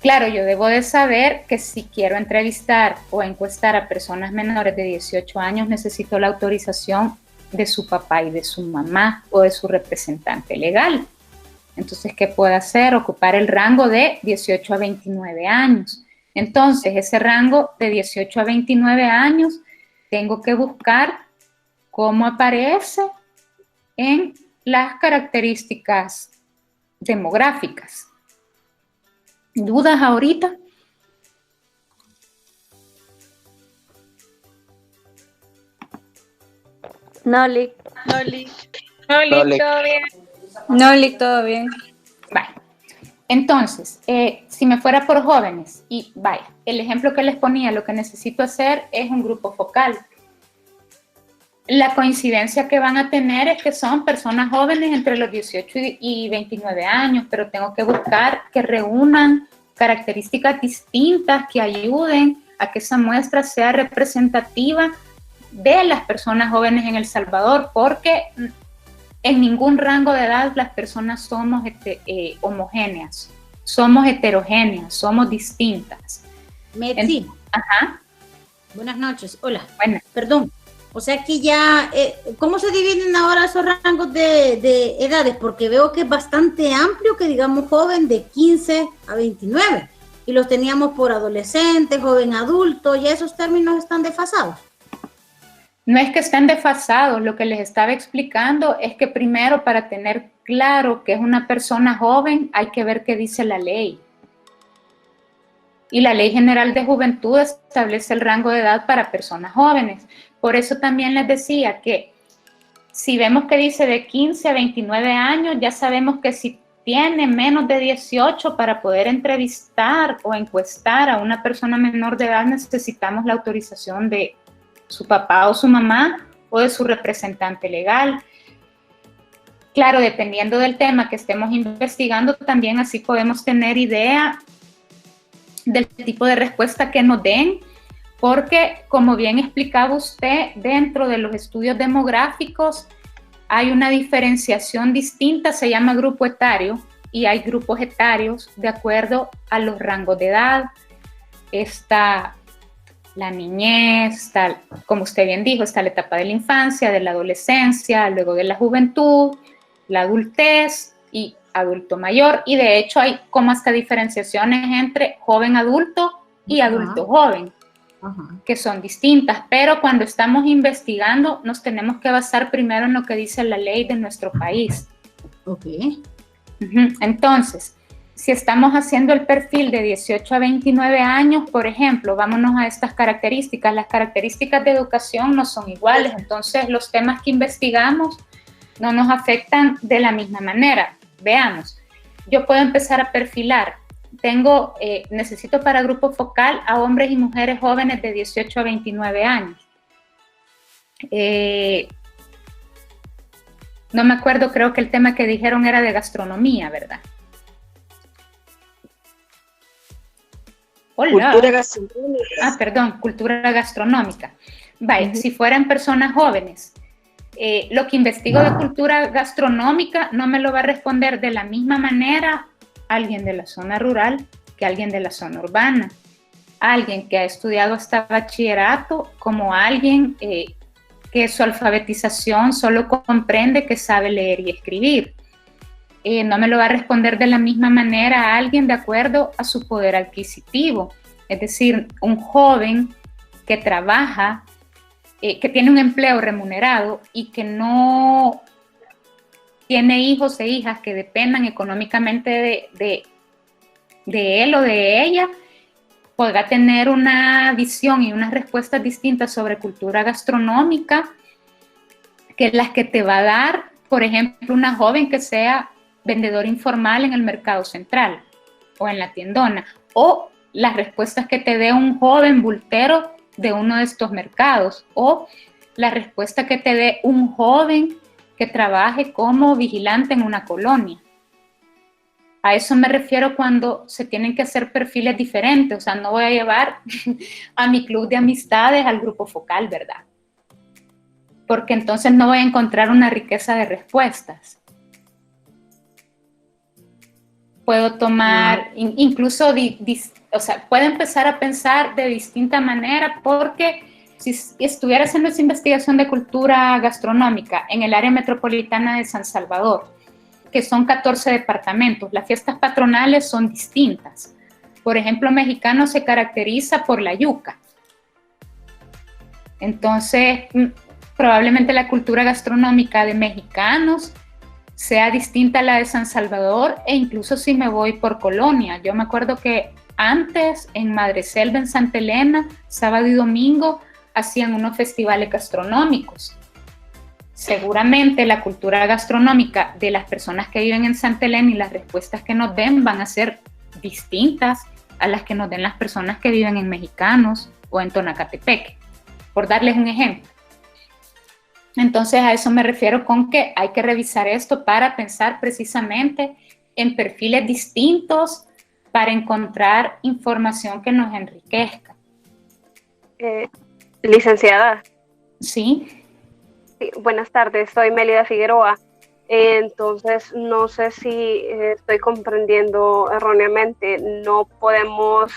Claro, yo debo de saber que si quiero entrevistar o encuestar a personas menores de 18 años, necesito la autorización de su papá y de su mamá o de su representante legal. Entonces, ¿qué puedo hacer? Ocupar el rango de 18 a 29 años. Entonces, ese rango de 18 a 29 años, tengo que buscar cómo aparece en las características demográficas. ¿Dudas ahorita? No, Lick, Loli. Loli. ¿todo bien? No, Lick, todo bien. Vaya. Entonces, si me fuera por jóvenes, y vaya, el ejemplo que les ponía, lo que necesito hacer es un grupo focal. La coincidencia que van a tener es que son personas jóvenes entre los 18 y 29 años, pero tengo que buscar que reúnan características distintas que ayuden a que esa muestra sea representativa de las personas jóvenes en El Salvador, porque en ningún rango de edad las personas somos homogéneas, somos heterogéneas, somos distintas. Metzi, Ajá. buenas noches. Hola. Bueno. Perdón. O sea que ya, ¿cómo se dividen ahora esos rangos de edades? Porque veo que es bastante amplio, que digamos joven de 15 a 29. Y los teníamos por adolescente, joven adulto, y esos términos están desfasados. No es que estén desfasados, lo que les estaba explicando es que primero, para tener claro que es una persona joven, hay que ver qué dice la ley. Y la Ley General de Juventud establece el rango de edad para personas jóvenes. Por eso también les decía que si vemos que dice de 15 a 29 años, ya sabemos que si tiene menos de 18 para poder entrevistar o encuestar a una persona menor de edad, necesitamos la autorización de su papá o su mamá o de su representante legal. Claro, dependiendo del tema que estemos investigando, también así podemos tener idea del tipo de respuesta que nos den, porque como bien explicaba usted, dentro de los estudios demográficos hay una diferenciación distinta, se llama grupo etario, y hay grupos etarios de acuerdo a los rangos de edad. Está la niñez, está, como usted bien dijo, está la etapa de la infancia, de la adolescencia, luego de la juventud, la adultez y adulto mayor, y de hecho hay como hasta diferenciaciones entre joven adulto y adulto joven, que son distintas, pero cuando estamos investigando nos tenemos que basar primero en lo que dice la ley de nuestro país. Ok. Entonces, si estamos haciendo el perfil de 18 a 29 años, por ejemplo, vámonos a estas características. Las características de educación no son iguales, entonces los temas que investigamos no nos afectan de la misma manera. Veamos, yo puedo empezar a perfilar. Necesito para grupo focal a hombres y mujeres jóvenes de 18 a 29 años. No me acuerdo, creo que el tema que dijeron era de gastronomía, ¿verdad? Hola. Cultura gastronómica. Ah, perdón, cultura gastronómica. Vaya, si fueran personas jóvenes, lo que investigo de cultura gastronómica no me lo va a responder de la misma manera alguien de la zona rural que alguien de la zona urbana, alguien que ha estudiado hasta bachillerato como alguien que su alfabetización solo comprende que sabe leer y escribir. No me lo va a responder de la misma manera a alguien de acuerdo a su poder adquisitivo, es decir, un joven que trabaja, que tiene un empleo remunerado y que no tiene hijos e hijas que dependan económicamente de él o de ella, podrá tener una visión y unas respuestas distintas sobre cultura gastronómica que las que te va a dar, por ejemplo, una joven que sea vendedor informal en el mercado central o en la tiendona, o las respuestas que te dé un joven bultero de uno de estos mercados, o la respuesta que te dé un joven que trabaje como vigilante en una colonia. A eso me refiero cuando se tienen que hacer perfiles diferentes, o sea, no voy a llevar a mi club de amistades al grupo focal, ¿verdad? Porque entonces no voy a encontrar una riqueza de respuestas. Puedo tomar, incluso, o sea, puedo empezar a pensar de distinta manera, porque si estuviera haciendo esa investigación de cultura gastronómica en el área metropolitana de San Salvador, que son 14 departamentos, las fiestas patronales son distintas. Por ejemplo, mexicano se caracteriza por la yuca. Entonces, probablemente la cultura gastronómica de mexicanos sea distinta a la de San Salvador, e incluso si me voy por colonia. Yo me acuerdo que antes en Madreselva, en Santa Elena, sábado y domingo, hacían unos festivales gastronómicos. seguramente la cultura gastronómica de las personas que viven en Santa Elena y las respuestas que nos den van a ser distintas a las que nos den las personas que viven en Mexicanos o en Tonacatepeque, por darles un ejemplo. Entonces a eso me refiero con que hay que revisar esto para pensar precisamente en perfiles distintos para encontrar información que nos enriquezca. Licenciada. Sí. Sí, buenas tardes, soy Melida Figueroa. Entonces, no sé si estoy comprendiendo erróneamente. No podemos,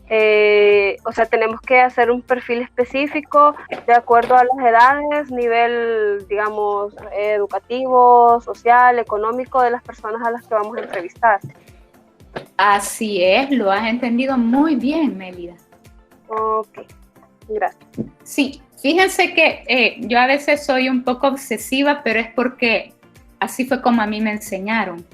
o sea, tenemos que hacer un perfil específico de acuerdo a las edades, nivel, digamos, educativo, social, económico de las personas a las que vamos a entrevistar. Así es, lo has entendido muy bien, Melida. Ok, gracias. Sí, fíjense que yo a veces soy un poco obsesiva, pero es porque así fue como a mí me enseñaron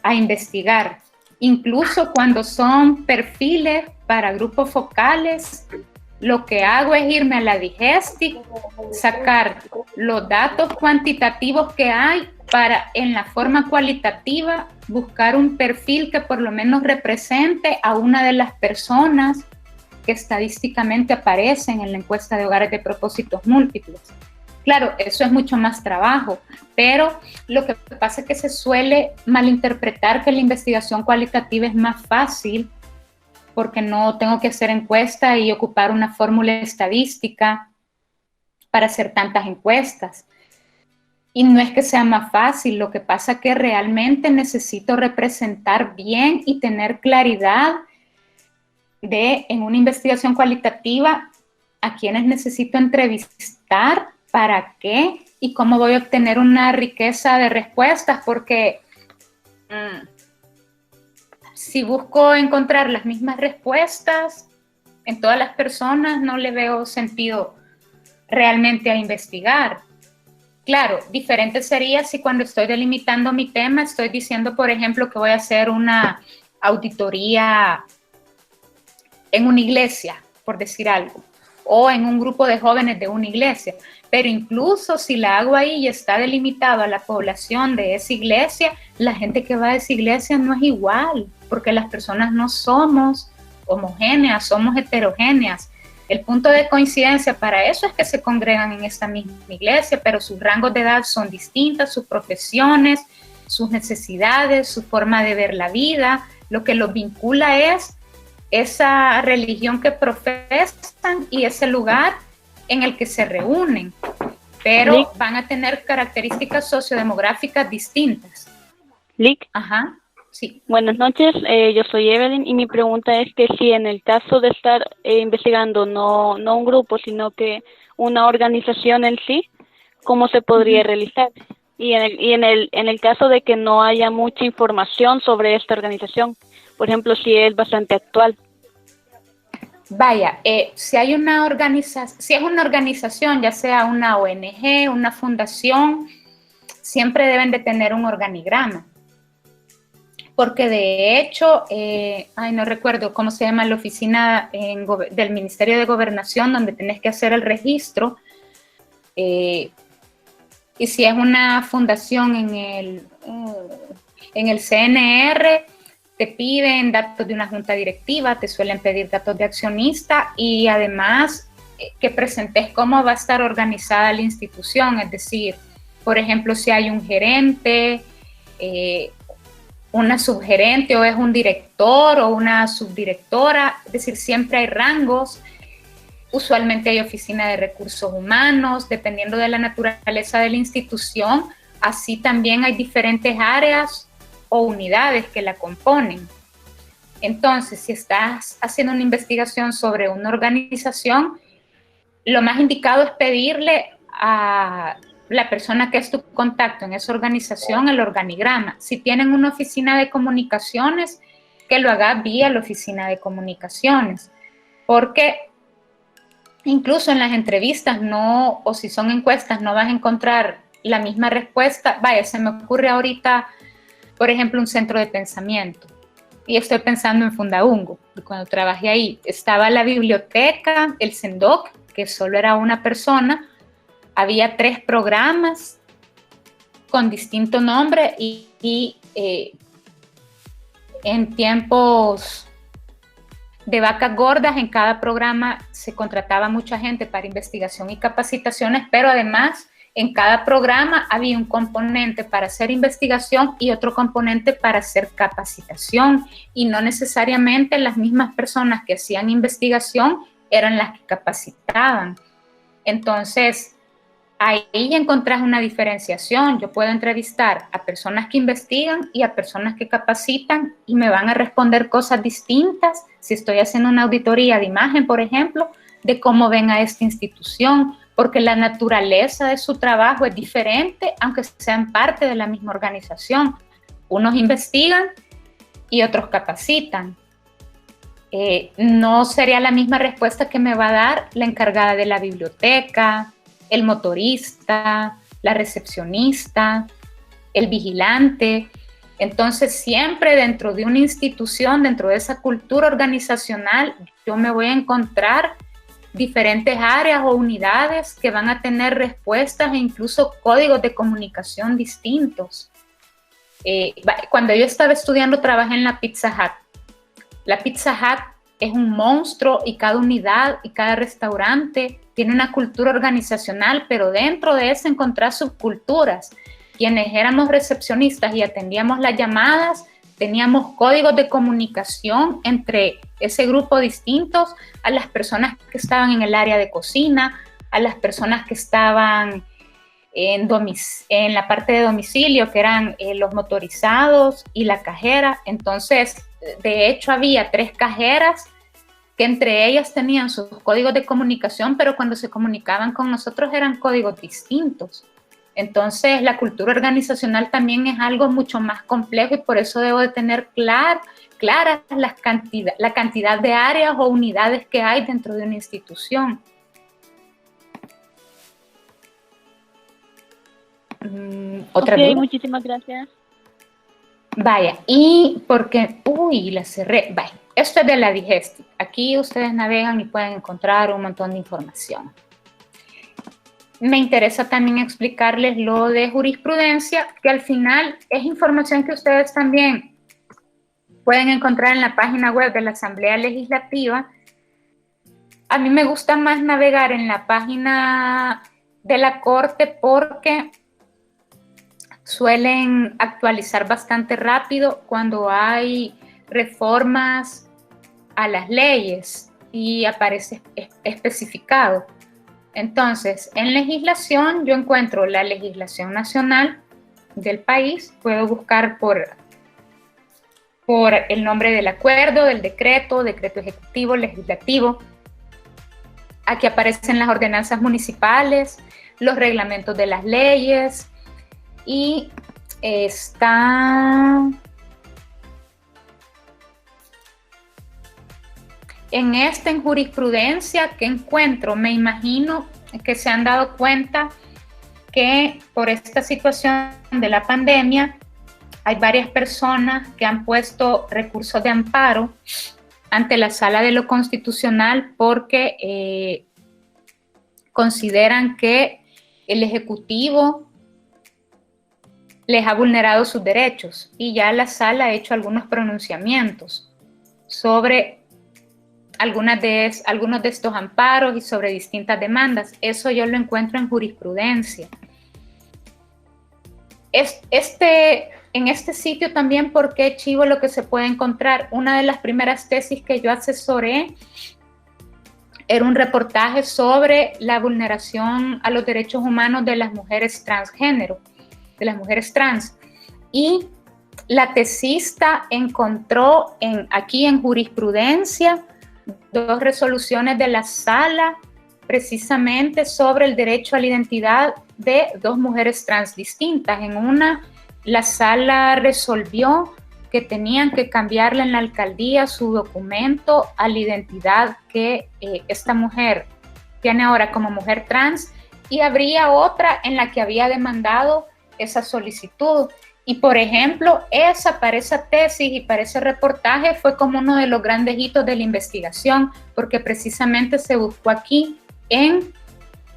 a investigar. Incluso cuando son perfiles para grupos focales, lo que hago es irme a la Digestic, sacar los datos cuantitativos que hay para en la forma cualitativa buscar un perfil que por lo menos represente a una de las personas que estadísticamente aparecen en la encuesta de hogares de propósitos múltiples. Claro, eso es mucho más trabajo, pero lo que pasa es que se suele malinterpretar que la investigación cualitativa es más fácil porque no tengo que hacer encuesta y ocupar una fórmula estadística para hacer tantas encuestas. Y no es que sea más fácil, lo que pasa es que realmente necesito representar bien y tener claridad en una investigación cualitativa a quienes necesito entrevistar, para qué y cómo voy a obtener una riqueza de respuestas, porque si busco encontrar las mismas respuestas en todas las personas, no le veo sentido realmente a investigar. Claro, diferente sería si cuando estoy delimitando mi tema, estoy diciendo, por ejemplo, que voy a hacer una auditoría en una iglesia, por decir algo, o en un grupo de jóvenes de una iglesia. Pero incluso si la hago ahí y está delimitado a la población de esa iglesia, la gente que va a esa iglesia no es igual, porque las personas no somos homogéneas, somos heterogéneas. El punto de coincidencia para eso es que se congregan en esta misma iglesia, pero sus rangos de edad son distintos, sus profesiones, sus necesidades, su forma de ver la vida. Lo que los vincula es esa religión que profesan y ese lugar en el que se reúnen, pero van a tener características sociodemográficas distintas. Lick. Ajá, sí. Buenas noches, yo soy Evelyn y mi pregunta es que si en el caso de estar investigando no un grupo, sino que una organización en sí, ¿cómo se podría realizar? Y en el caso de que no haya mucha información sobre esta organización, por ejemplo, si es bastante actual. Vaya, si es una organización, ya sea una ONG, una fundación, siempre deben de tener un organigrama. Porque de hecho, no recuerdo cómo se llama la oficina del Ministerio de Gobernación, donde tenés que hacer el registro. Y si es una fundación en el CNR, te piden datos de una junta directiva, te suelen pedir datos de accionista y además que presentes cómo va a estar organizada la institución, es decir, por ejemplo, si hay un gerente, una subgerente o es un director o una subdirectora, es decir, siempre hay rangos, usualmente hay oficina de recursos humanos, dependiendo de la naturaleza de la institución, así también hay diferentes áreas o unidades que la componen. Entonces, si estás haciendo una investigación sobre una organización, lo más indicado es pedirle a la persona que es tu contacto en esa organización el organigrama. Si tienen una oficina de comunicaciones, que lo haga vía la oficina de comunicaciones, porque incluso en las entrevistas o si son encuestas no vas a encontrar la misma respuesta. Vaya, se me ocurre ahorita, por ejemplo, un centro de pensamiento. Y estoy pensando en Fundaungo. Y cuando trabajé ahí, estaba la biblioteca, el SENDOC, que solo era una persona, había 3 programas con distinto nombre y en tiempos de vacas gordas, en cada programa se contrataba mucha gente para investigación y capacitaciones, pero además en cada programa había un componente para hacer investigación y otro componente para hacer capacitación, y no necesariamente las mismas personas que hacían investigación eran las que capacitaban. Entonces, ahí encontrás una diferenciación. Yo puedo entrevistar a personas que investigan y a personas que capacitan y me van a responder cosas distintas si estoy haciendo una auditoría de imagen, por ejemplo, de cómo ven a esta institución, porque la naturaleza de su trabajo es diferente, aunque sean parte de la misma organización. Unos investigan y otros capacitan. No sería la misma respuesta que me va a dar la encargada de la biblioteca, el motorista, la recepcionista, el vigilante. Entonces, siempre dentro de una institución, dentro de esa cultura organizacional, yo me voy a encontrar diferentes áreas o unidades que van a tener respuestas e incluso códigos de comunicación distintos. Cuando yo estaba estudiando, trabajé en la Pizza Hut. La Pizza Hut es un monstruo y cada unidad y cada restaurante tiene una cultura organizacional, pero dentro de eso encontrar subculturas. Quienes éramos recepcionistas y atendíamos las llamadas, teníamos códigos de comunicación entre ese grupo distintos, a las personas que estaban en el área de cocina, a las personas que estaban en la parte de domicilio, que eran los motorizados y la cajera. Entonces, de hecho, había 3 cajeras que entre ellas tenían sus códigos de comunicación, pero cuando se comunicaban con nosotros eran códigos distintos. Entonces, la cultura organizacional también es algo mucho más complejo y por eso debo de tener claras la cantidad de áreas o unidades que hay dentro de una institución. ¿Otra duda? Muchísimas gracias. Vaya, y porque, la cerré. Vaya, esto es de la Digestic. Aquí ustedes navegan y pueden encontrar un montón de información. Me interesa también explicarles lo de jurisprudencia, que al final es información que ustedes también pueden encontrar en la página web de la Asamblea Legislativa. A mí me gusta más navegar en la página de la Corte porque suelen actualizar bastante rápido cuando hay reformas a las leyes y aparece especificado. Entonces, en legislación yo encuentro la legislación nacional del país, puedo buscar por el nombre del acuerdo, del decreto ejecutivo, legislativo. Aquí aparecen las ordenanzas municipales, los reglamentos de las leyes y está en jurisprudencia que encuentro, me imagino que se han dado cuenta que por esta situación de la pandemia hay varias personas que han puesto recursos de amparo ante la Sala de lo Constitucional porque consideran que el Ejecutivo les ha vulnerado sus derechos y ya la Sala ha hecho algunos pronunciamientos sobre algunos de estos amparos y sobre distintas demandas. Eso yo lo encuentro en jurisprudencia. En este sitio también, porque chivo lo que se puede encontrar. Una de las primeras tesis que yo asesoré era un reportaje sobre la vulneración a los derechos humanos de las mujeres transgénero, de las mujeres trans. Y la tesista encontró aquí en jurisprudencia 2 resoluciones de la Sala precisamente sobre el derecho a la identidad de 2 mujeres trans distintas. En una, la Sala resolvió que tenían que cambiarle en la alcaldía su documento a la identidad que esta mujer tiene ahora como mujer trans, y habría otra en la que había demandado esa solicitud. Y por ejemplo, para esa tesis y para ese reportaje fue como uno de los grandes hitos de la investigación, porque precisamente se buscó aquí en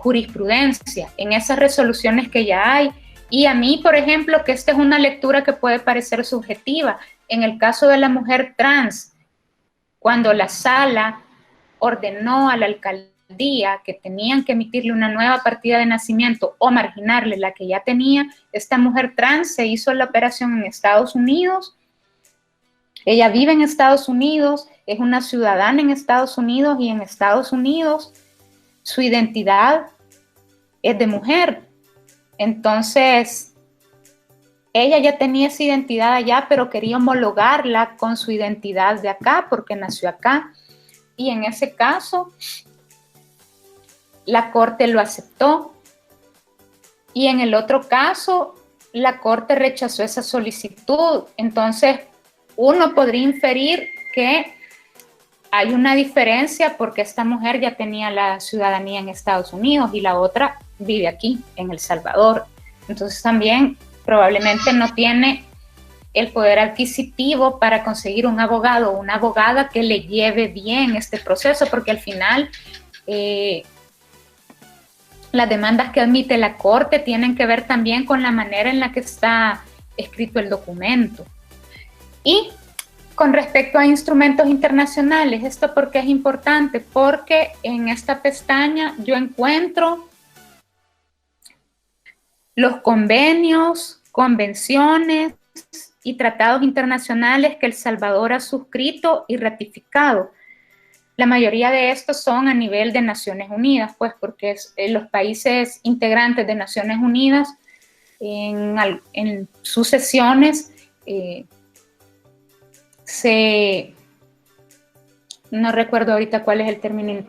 jurisprudencia, en esas resoluciones que ya hay. Y a mí, por ejemplo, que esta es una lectura que puede parecer subjetiva, en el caso de la mujer trans, cuando la sala ordenó a la alcaldía que tenían que emitirle una nueva partida de nacimiento o marginarle la que ya tenía, esta mujer trans se hizo la operación en Estados Unidos. Ella vive en Estados Unidos, es una ciudadana en Estados Unidos, y en Estados Unidos su identidad es de mujer. Entonces, ella ya tenía esa identidad allá, pero quería homologarla con su identidad de acá, porque nació acá. Y en ese caso, la Corte lo aceptó. Y en el otro caso, la Corte rechazó esa solicitud. Entonces, uno podría inferir que hay una diferencia porque esta mujer ya tenía la ciudadanía en Estados Unidos y la otra vive aquí, en El Salvador. Entonces también probablemente no tiene el poder adquisitivo para conseguir un abogado o una abogada que le lleve bien este proceso, porque al final las demandas que admite la Corte tienen que ver también con la manera en la que está escrito el documento. Y con respecto a instrumentos internacionales, ¿esto por qué es importante? Porque en esta pestaña yo encuentro los convenios, convenciones y tratados internacionales que El Salvador ha suscrito y ratificado. La mayoría de estos son a nivel de Naciones Unidas, pues porque los países integrantes de Naciones Unidas en sus sesiones no recuerdo ahorita cuál es el término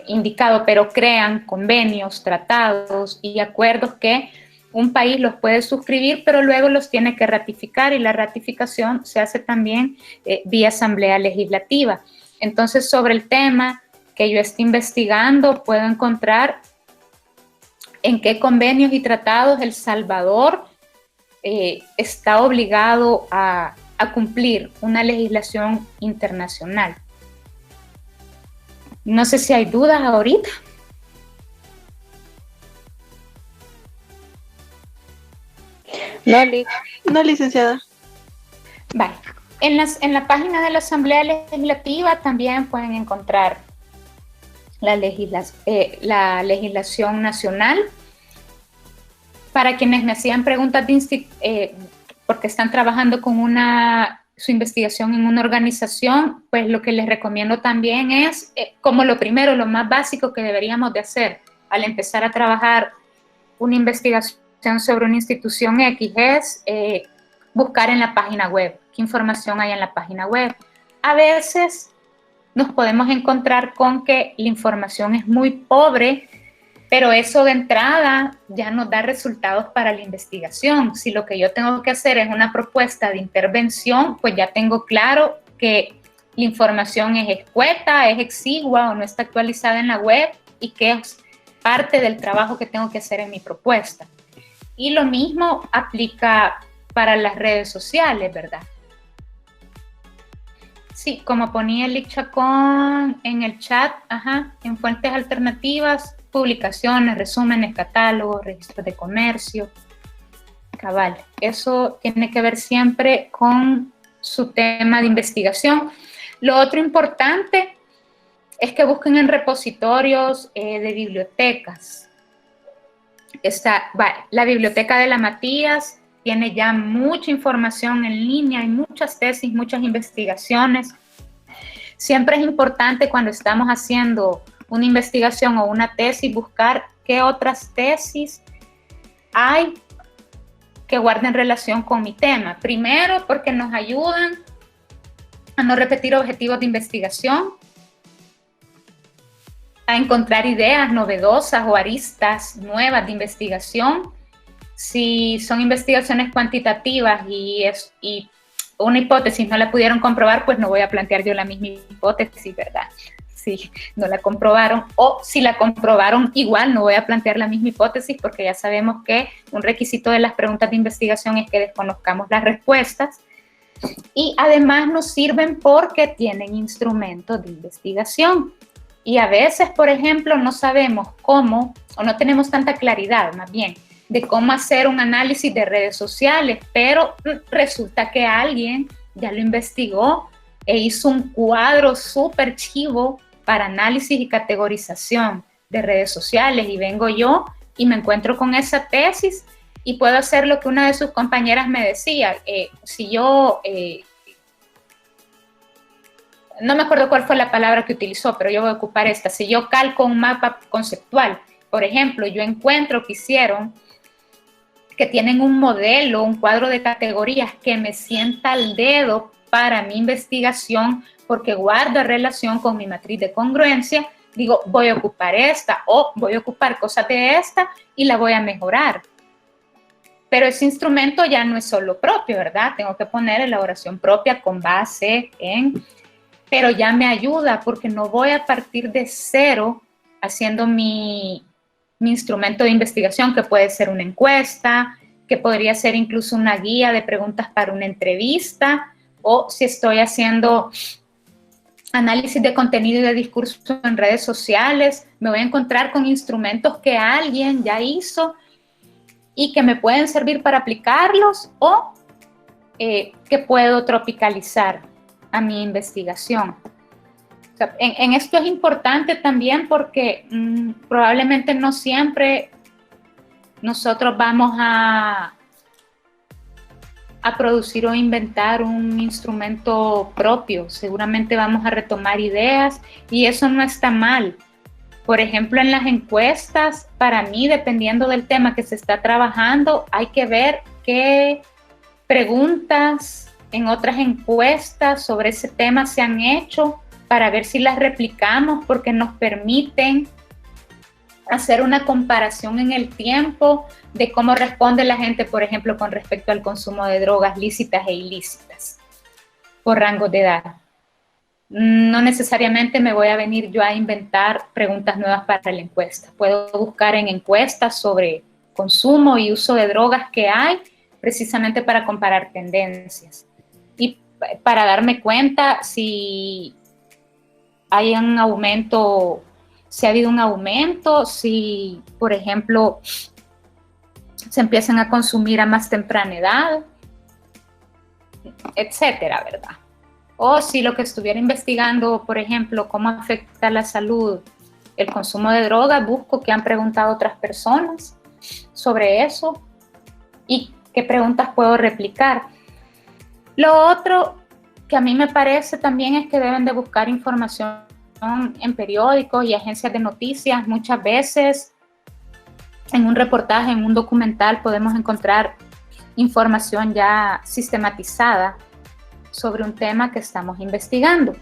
indicado, pero crean convenios, tratados y acuerdos que un país los puede suscribir, pero luego los tiene que ratificar, y la ratificación se hace también vía asamblea legislativa. Entonces, sobre el tema que yo estoy investigando, puedo encontrar en qué convenios y tratados El Salvador está obligado a cumplir una legislación internacional. No sé si hay dudas ahorita. No, licenciada. Vale. En la página de la Asamblea Legislativa también pueden encontrar la legislación nacional. Para quienes me hacían preguntas porque están trabajando con su investigación en una organización, pues lo que les recomiendo también es, como lo primero, lo más básico que deberíamos de hacer al empezar a trabajar una investigación sobre una institución X, es buscar en la página web, qué información hay en la página web. A veces nos podemos encontrar con que la información es muy pobre, pero eso de entrada ya nos da resultados para la investigación. Si lo que yo tengo que hacer es una propuesta de intervención, pues ya tengo claro que la información es escueta, es exigua o no está actualizada en la web, y que es parte del trabajo que tengo que hacer en mi propuesta. Y lo mismo aplica para las redes sociales, ¿verdad? Sí, como ponía Lic Chacón en el chat, en fuentes alternativas, publicaciones, resúmenes, catálogos, registros de comercio, cabal. Eso tiene que ver siempre con su tema de investigación. Lo otro importante es que busquen en repositorios de bibliotecas. La biblioteca de la Matías tiene ya mucha información en línea, hay muchas tesis, muchas investigaciones. Siempre es importante cuando estamos haciendo una investigación o una tesis buscar qué otras tesis hay que guarden relación con mi tema. Primero, porque nos ayudan a no repetir objetivos de investigación, a encontrar ideas novedosas o aristas nuevas de investigación. Si son investigaciones cuantitativas y una hipótesis no la pudieron comprobar, pues no voy a plantear yo la misma hipótesis, ¿verdad? Si no la comprobaron, o si la comprobaron, igual no voy a plantear la misma hipótesis, porque ya sabemos que un requisito de las preguntas de investigación es que desconozcamos las respuestas, y además nos sirven porque tienen instrumentos de investigación. Y a veces, por ejemplo, no sabemos cómo, o no tenemos tanta claridad, más bien, de cómo hacer un análisis de redes sociales, pero resulta que alguien ya lo investigó e hizo un cuadro súper chivo para análisis y categorización de redes sociales, y vengo yo y me encuentro con esa tesis y puedo hacer lo que una de sus compañeras me decía. Si yo, no me acuerdo cuál fue la palabra que utilizó, pero yo voy a ocupar esta. Si yo calco un mapa conceptual, por ejemplo, yo encuentro que hicieron, que tienen un modelo, un cuadro de categorías que me sienta al dedo para mi investigación, porque guarda relación con mi matriz de congruencia, digo, voy a ocupar esta, o voy a ocupar cosas de esta y la voy a mejorar. Pero ese instrumento ya no es solo propio, ¿verdad? Tengo que poner elaboración propia con base en... Pero ya me ayuda porque no voy a partir de cero haciendo mi instrumento de investigación, que puede ser una encuesta, que podría ser incluso una guía de preguntas para una entrevista, o si estoy haciendo análisis de contenido y de discurso en redes sociales, me voy a encontrar con instrumentos que alguien ya hizo y que me pueden servir para aplicarlos, o que puedo tropicalizar a mi investigación. O sea, en esto es importante también porque probablemente no siempre nosotros vamos a producir o inventar un instrumento propio. Seguramente vamos a retomar ideas y eso no está mal. Por ejemplo, en las encuestas, para mí, dependiendo del tema que se está trabajando, hay que ver qué preguntas en otras encuestas sobre ese tema se han hecho para ver si las replicamos, porque nos permiten hacer una comparación en el tiempo de cómo responde la gente, por ejemplo, con respecto al consumo de drogas lícitas e ilícitas por rango de edad. No necesariamente me voy a venir yo a inventar preguntas nuevas para la encuesta. Puedo buscar en encuestas sobre consumo y uso de drogas que hay, precisamente para comparar tendencias y para darme cuenta si hay un aumento, si ha habido un aumento, si, por ejemplo, se empiezan a consumir a más temprana edad, etcétera, ¿verdad? O si lo que estuviera investigando, por ejemplo, cómo afecta la salud el consumo de drogas, busco qué han preguntado otras personas sobre eso y qué preguntas puedo replicar. Lo otro que a mí me parece también es que deben de buscar información en periódicos y agencias de noticias. Muchas veces en un reportaje, en un documental, podemos encontrar información ya sistematizada sobre un tema que estamos investigando.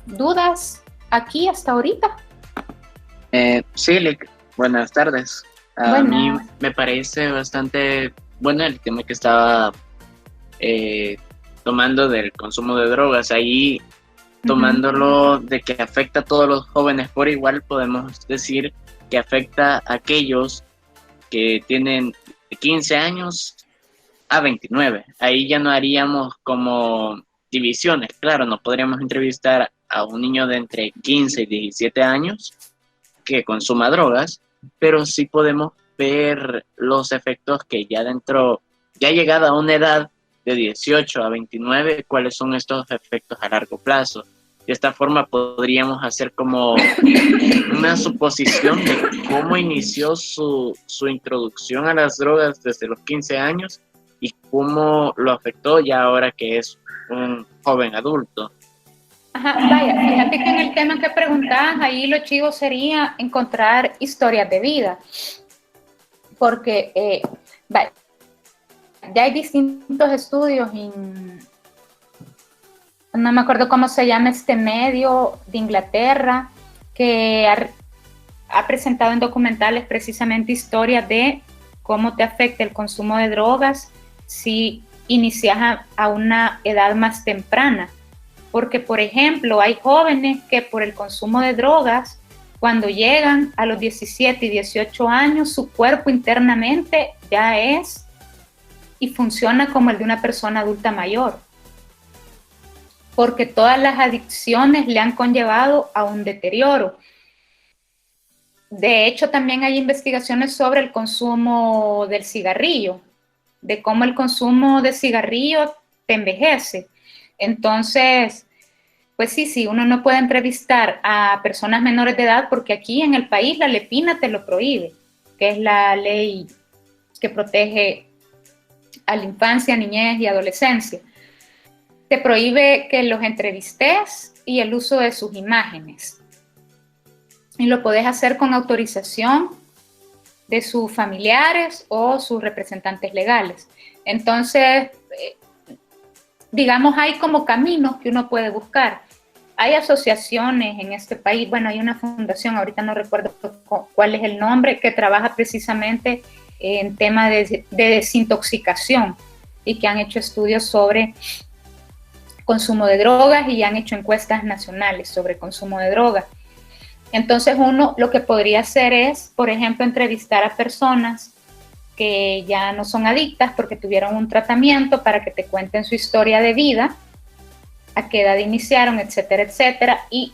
¿Dudas aquí hasta ahorita? Sí, buenas tardes. A mí me parece bastante bueno el tema que estaba tomando del consumo de drogas. Ahí, tomándolo de que afecta a todos los jóvenes por igual, podemos decir que afecta a aquellos que tienen de 15 años a 29. Ahí ya no haríamos como divisiones. Claro, no podríamos entrevistar a un niño de entre 15 y 17 años que consuma drogas, pero sí podemos ver los efectos que ya llegada a una edad de 18 a 29, cuáles son estos efectos a largo plazo. De esta forma podríamos hacer como una suposición de cómo inició su introducción a las drogas desde los 15 años y cómo lo afectó ya ahora que es un joven adulto. Ajá, vaya, fíjate que en el tema que preguntabas, ahí lo chivo sería encontrar historias de vida, porque vaya, ya hay distintos estudios, no me acuerdo cómo se llama este medio de Inglaterra, que ha presentado en documentales precisamente historias de cómo te afecta el consumo de drogas si inicias a una edad más temprana. Porque, por ejemplo, hay jóvenes que por el consumo de drogas, cuando llegan a los 17 y 18 años, su cuerpo internamente ya es y funciona como el de una persona adulta mayor. porque todas las adicciones le han conllevado a un deterioro. De hecho, también hay investigaciones sobre el consumo del cigarrillo, de cómo el consumo de cigarrillo te envejece. Entonces, pues sí, uno no puede entrevistar a personas menores de edad porque aquí en el país la LEPINA te lo prohíbe, que es la ley que protege a la infancia, niñez y adolescencia. Te prohíbe que los entrevistes y el uso de sus imágenes. Y lo podés hacer con autorización de sus familiares o sus representantes legales. Entonces, digamos, hay como caminos que uno puede buscar. Hay asociaciones en este país, bueno, hay una fundación, ahorita no recuerdo cuál es el nombre, que trabaja precisamente en tema de desintoxicación y que han hecho estudios sobre consumo de drogas y han hecho encuestas nacionales sobre consumo de drogas. Entonces uno lo que podría hacer es, por ejemplo, entrevistar a personas que ya no son adictas porque tuvieron un tratamiento para que te cuenten su historia de vida, a qué edad iniciaron, etcétera, etcétera, y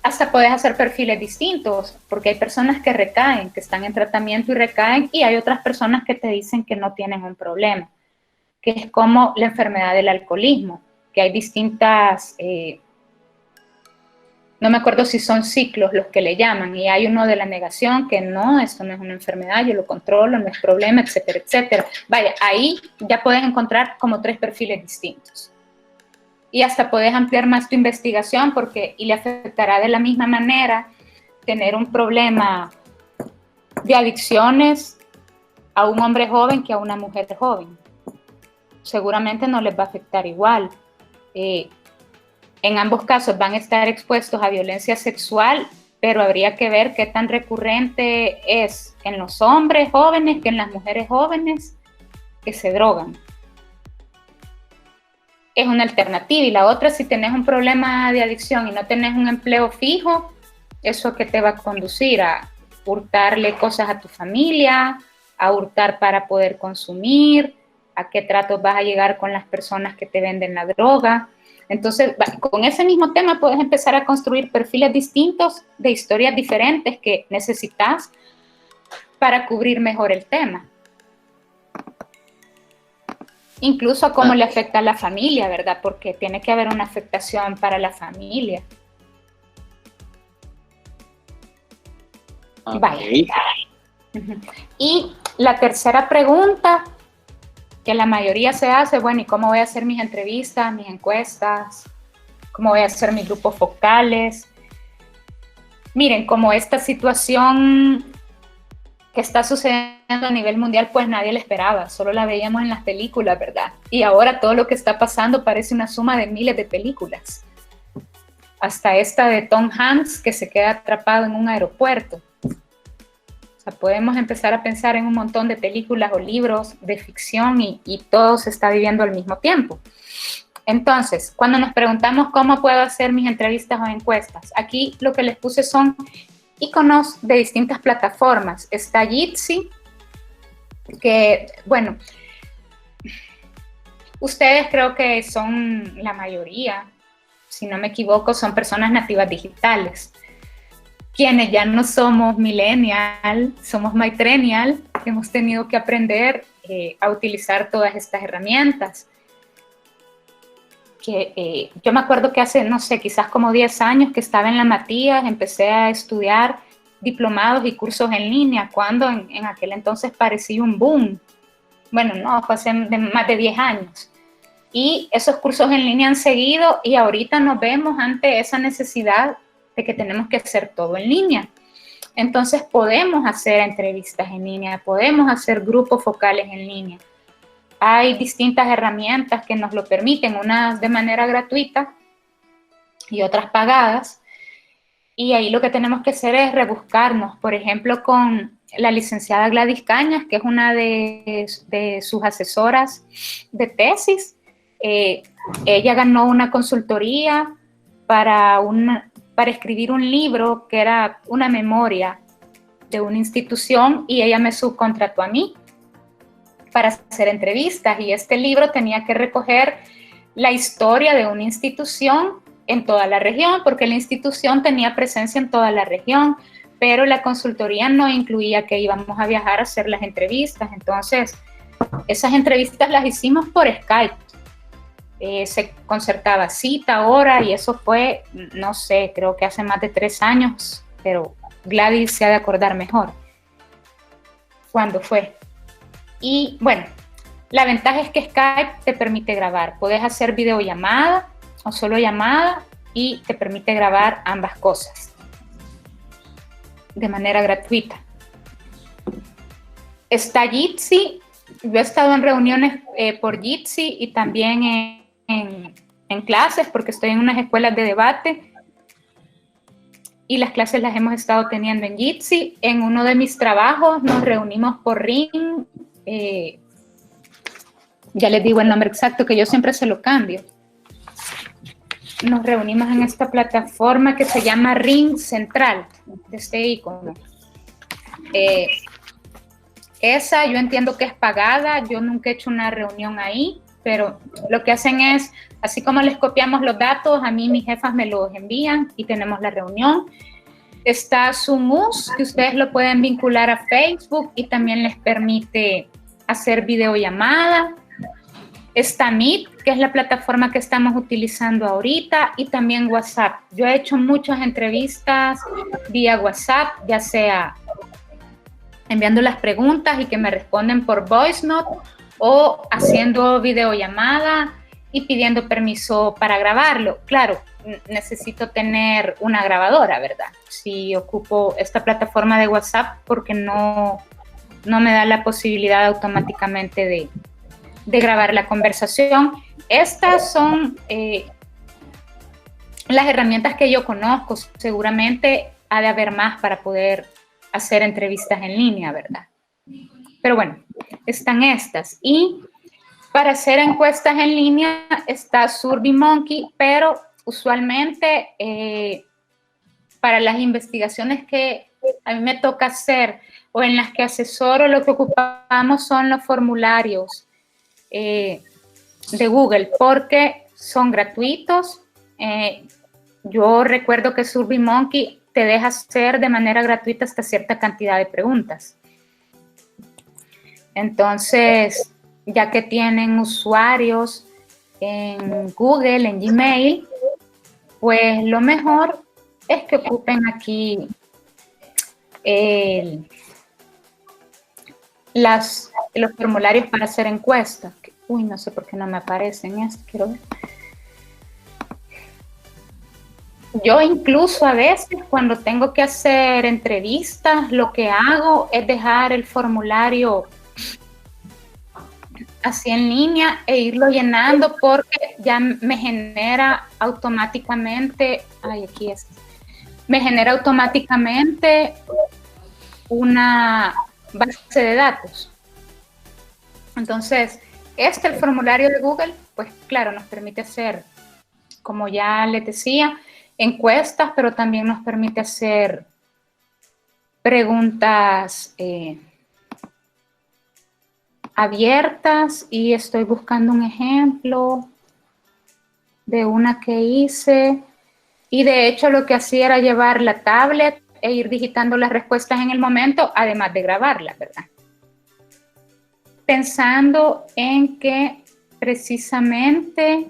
hasta puedes hacer perfiles distintos, porque hay personas que recaen, que están en tratamiento y recaen, y hay otras personas que te dicen que no tienen un problema, que es como la enfermedad del alcoholismo, que hay distintas... no me acuerdo si son ciclos los que le llaman, y hay uno de la negación que no, esto no es una enfermedad, yo lo controlo, no es problema, etcétera, etcétera. Vaya, ahí ya puedes encontrar como 3 perfiles distintos. Y hasta puedes ampliar más tu investigación y le afectará de la misma manera tener un problema de adicciones a un hombre joven que a una mujer joven. Seguramente no les va a afectar igual. En ambos casos van a estar expuestos a violencia sexual, pero habría que ver qué tan recurrente es en los hombres jóvenes que en las mujeres jóvenes que se drogan. Es una alternativa. Y la otra, si tenés un problema de adicción y no tenés un empleo fijo, ¿eso qué te va a conducir? A hurtarle cosas a tu familia, a hurtar para poder consumir, a qué tratos vas a llegar con las personas que te venden la droga. Entonces, con ese mismo tema puedes empezar a construir perfiles distintos de historias diferentes que necesitas para cubrir mejor el tema. Incluso cómo le afecta a la familia, ¿verdad? Porque tiene que haber una afectación para la familia. Okay. Vaya. Y la tercera pregunta que la mayoría se hace, bueno, ¿y cómo voy a hacer mis entrevistas, mis encuestas? ¿Cómo voy a hacer mis grupos focales? Miren, como esta situación que está sucediendo a nivel mundial, pues nadie la esperaba, solo la veíamos en las películas, ¿verdad? Y ahora todo lo que está pasando parece una suma de miles de películas. Hasta esta de Tom Hanks, que se queda atrapado en un aeropuerto. O sea, podemos empezar a pensar en un montón de películas o libros de ficción y todo se está viviendo al mismo tiempo. Entonces, cuando nos preguntamos cómo puedo hacer mis entrevistas o encuestas, aquí lo que les puse son iconos de distintas plataformas. Está Jitsi, que, bueno, ustedes creo que son la mayoría, si no me equivoco, son personas nativas digitales. Quienes ya no somos millennial, somos matrilineal, hemos tenido que aprender a utilizar todas estas herramientas. Yo me acuerdo que hace, no sé, quizás como 10 años que estaba en la Matías, empecé a estudiar diplomados y cursos en línea, cuando en aquel entonces parecía un boom. Bueno, no, fue hace más de 10 años. Y esos cursos en línea han seguido y ahorita nos vemos ante esa necesidad de que tenemos que hacer todo en línea. Entonces podemos hacer entrevistas en línea, podemos hacer grupos focales en línea. Hay distintas herramientas que nos lo permiten, unas de manera gratuita y otras pagadas. Y ahí lo que tenemos que hacer es rebuscarnos, por ejemplo, con la licenciada Gladys Cañas, que es una de sus asesoras de tesis. Ella ganó una consultoría para escribir un libro que era una memoria de una institución y ella me subcontrató a mí para hacer entrevistas y este libro tenía que recoger la historia de una institución en toda la región, porque la institución tenía presencia en toda la región, pero la consultoría no incluía que íbamos a viajar a hacer las entrevistas. Entonces, esas entrevistas las hicimos por Skype. Se concertaba cita, hora, y eso fue, no sé, creo que hace más de 3 años, pero Gladys se ha de acordar mejor cuándo fue. Y bueno, la ventaja es que Skype te permite grabar. Puedes hacer videollamada o solo llamada y te permite grabar ambas cosas de manera gratuita. Está Jitsi. Yo he estado en reuniones por Jitsi y también en clases, porque estoy en unas escuelas de debate y las clases las hemos estado teniendo en Jitsi. En uno de mis trabajos nos reunimos por Ring. Ya les digo el nombre exacto, que yo siempre se lo cambio. Nos reunimos en esta plataforma que se llama Ring Central, de este icono. Esa yo entiendo que es pagada, yo nunca he hecho una reunión ahí, pero lo que hacen es, así como les copiamos los datos, a mí mis jefas me los envían y tenemos la reunión. Está Zoomuse, que ustedes lo pueden vincular a Facebook y también les permite hacer videollamada. Está Meet, que es la plataforma que estamos utilizando ahorita, y también WhatsApp. Yo he hecho muchas entrevistas vía WhatsApp, ya sea enviando las preguntas y que me responden por voice note, o haciendo videollamada y pidiendo permiso para grabarlo. Claro, necesito tener una grabadora, ¿verdad? Si ocupo esta plataforma de WhatsApp, porque no me da la posibilidad automáticamente de grabar la conversación. Estas son las herramientas que yo conozco. Seguramente ha de haber más para poder hacer entrevistas en línea, ¿verdad? Pero bueno, están estas. Y para hacer encuestas en línea está SurveyMonkey, pero usualmente para las investigaciones que a mí me toca hacer o en las que asesoro, lo que ocupamos son los formularios de Google, porque son gratuitos. Yo recuerdo que SurveyMonkey te deja hacer de manera gratuita hasta cierta cantidad de preguntas. Entonces, ya que tienen usuarios en Google, en Gmail, pues lo mejor es que ocupen aquí los formularios para hacer encuestas. Uy, no sé por qué no me aparecen esto, quiero ver. Yo incluso a veces cuando tengo que hacer entrevistas, lo que hago es dejar el formulario así en línea e irlo llenando, porque ya me genera automáticamente, me genera automáticamente una base de datos. Entonces, el formulario de Google, pues claro, nos permite hacer, como ya les decía, encuestas, pero también nos permite hacer preguntas abiertas, y estoy buscando un ejemplo de una que hice, y de hecho lo que hacía era llevar la tablet e ir digitando las respuestas en el momento, además de grabarlas, ¿verdad? Pensando en que precisamente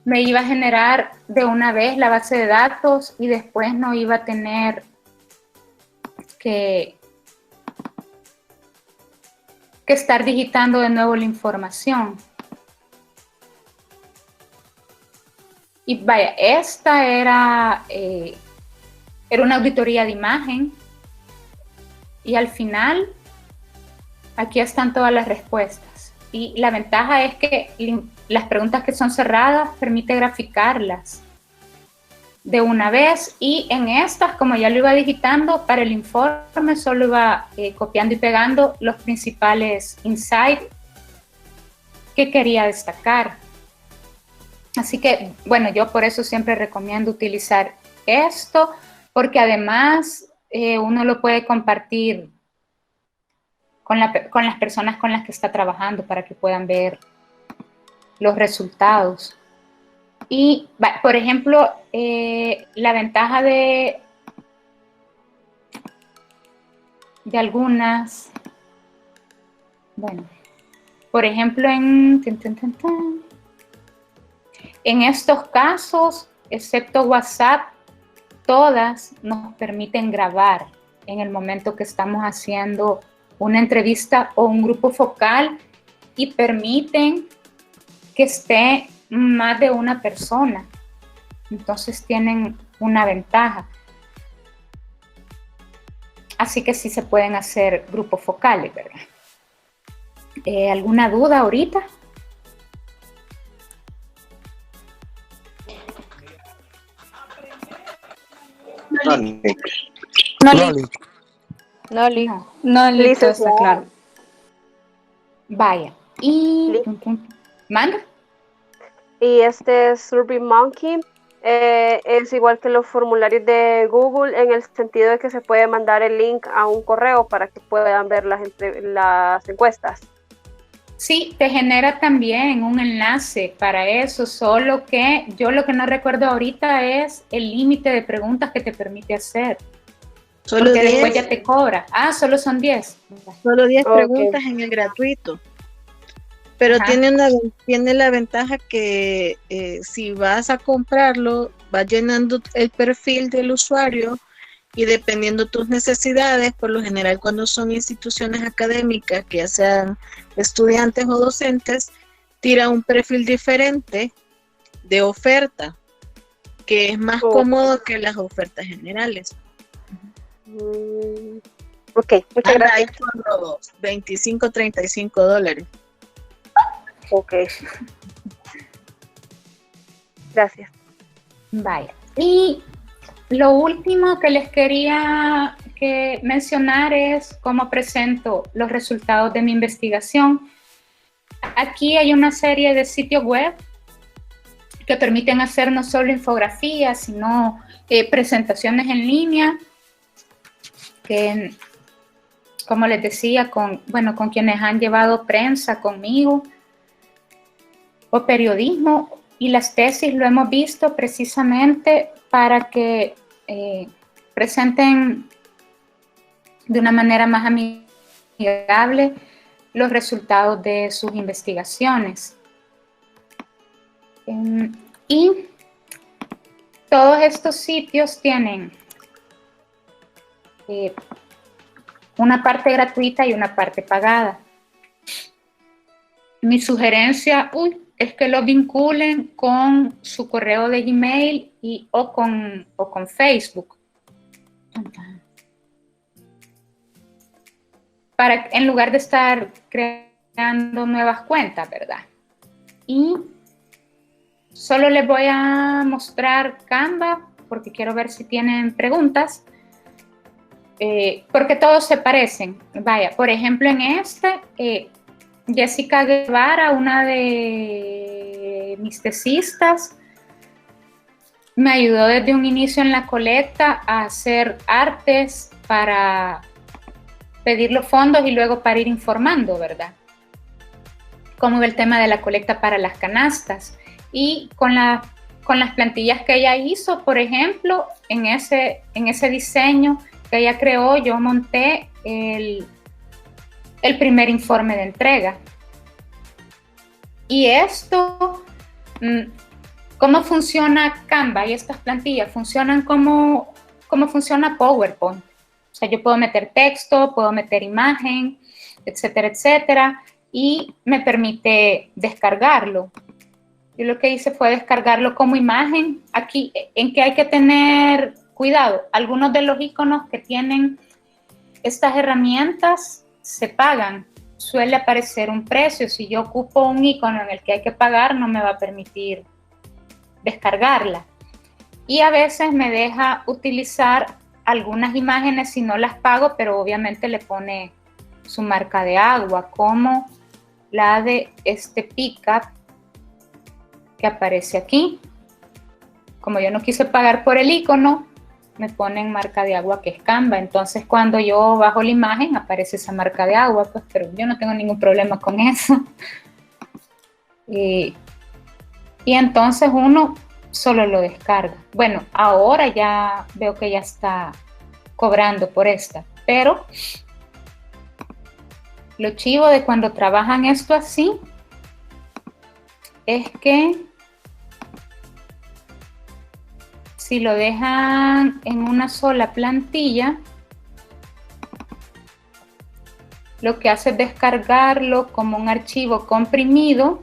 me iba a generar de una vez la base de datos y después no iba a tener que estar digitando de nuevo la información. Y vaya, esta era una auditoría de imagen, y al final aquí están todas las respuestas. Y la ventaja es que las preguntas que son cerradas permite graficarlas de una vez, y en estas, como ya lo iba digitando, para el informe solo iba copiando y pegando los principales insights que quería destacar. Así que, bueno, yo por eso siempre recomiendo utilizar esto, porque además uno lo puede compartir con las personas con las que está trabajando, para que puedan ver los resultados. Y, por ejemplo, la ventaja de algunas, bueno, por ejemplo, en estos casos, excepto WhatsApp, todas nos permiten grabar en el momento que estamos haciendo una entrevista o un grupo focal y permiten que esté más de una persona. Entonces tienen una ventaja. Así que sí se pueden hacer grupos focales, ¿verdad? ¿Alguna duda ahorita? No, listo, está claro. Vaya. Y manda. Y este SurveyMonkey es igual que los formularios de Google en el sentido de que se puede mandar el link a un correo para que puedan ver las encuestas. Sí, te genera también un enlace para eso, solo que yo lo que no recuerdo ahorita es el límite de preguntas que te permite hacer. Solo porque 10. después ya te cobra. Ah, solo son 10. Solo 10 Okay. preguntas en el gratuito. Pero tiene la ventaja que si vas a comprarlo, vas llenando el perfil del usuario y dependiendo tus necesidades, por lo general cuando son instituciones académicas, que ya sean estudiantes o docentes, tira un perfil diferente de oferta, que es más cómodo que las ofertas generales. Ok, muchas gracias. Ahí por los $25-35. Ok. Gracias. Vaya. Y lo último que les quería mencionar es cómo presento los resultados de mi investigación. Aquí hay una serie de sitios web que permiten hacer no solo infografías, sino presentaciones en línea, que, como les decía, con quienes han llevado prensa conmigo o periodismo, y las tesis lo hemos visto precisamente para que presenten de una manera más amigable los resultados de sus investigaciones. Y todos estos sitios tienen una parte gratuita y una parte pagada. Mi sugerencia es que lo vinculen con su correo de Gmail o con Facebook. En lugar de estar creando nuevas cuentas, ¿verdad? Y solo les voy a mostrar Canva porque quiero ver si tienen preguntas. Porque todos se parecen. Vaya, por ejemplo, en Jessica Guevara, una de mis tesistas, me ayudó desde un inicio en la colecta a hacer artes para pedir los fondos y luego para ir informando, ¿verdad? Como el tema de la colecta para las canastas. Y con las plantillas que ella hizo, por ejemplo, en ese diseño que ella creó, yo monté el primer informe de entrega. Y esto, ¿cómo funciona Canva y estas plantillas? Funcionan como funciona PowerPoint. O sea, yo puedo meter texto, puedo meter imagen, etcétera, etcétera, y me permite descargarlo. Yo lo que hice fue descargarlo como imagen. Aquí, ¿en qué hay que tener cuidado? Algunos de los iconos que tienen estas herramientas se pagan. Suele aparecer un precio. Si yo ocupo un icono en el que hay que pagar, no me va a permitir descargarla. Y a veces me deja utilizar algunas imágenes si no las pago, pero obviamente le pone su marca de agua, como la de este pickup que aparece aquí. Como yo no quise pagar por el icono, me ponen marca de agua que es Canva. Entonces cuando yo bajo la imagen aparece esa marca de agua, pues, pero yo no tengo ningún problema con eso. y entonces uno solo lo descarga. Bueno, ahora ya veo que ya está cobrando por esta, pero lo chivo de cuando trabajan esto así es que si lo dejan en una sola plantilla, lo que hace es descargarlo como un archivo comprimido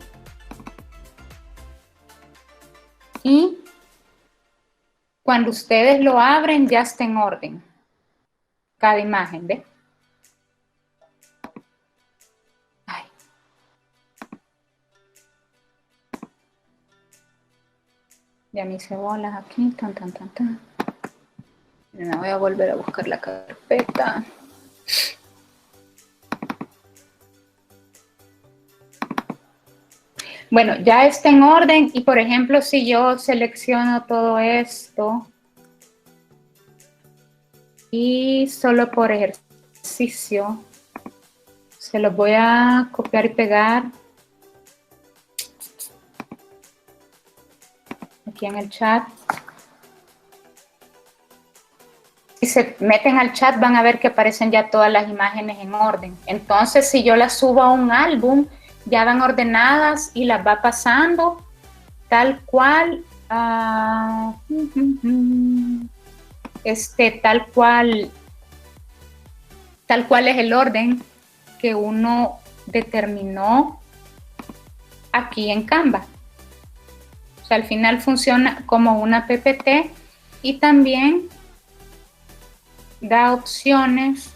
y cuando ustedes lo abren ya está en orden cada imagen, ¿ve? Ay. Ya me hice bolas aquí, tan. Me voy a volver a buscar la carpeta. Bueno, ya está en orden y por ejemplo, si yo selecciono todo esto y solo por ejercicio, se los voy a copiar y pegar aquí en el chat. Si se meten al chat van a ver que aparecen ya todas las imágenes en orden. Entonces, si yo las subo a un álbum, ya van ordenadas y las va pasando tal cual, tal cual es el orden que uno determinó aquí en Canva. O sea, al final funciona como una PPT y también da opciones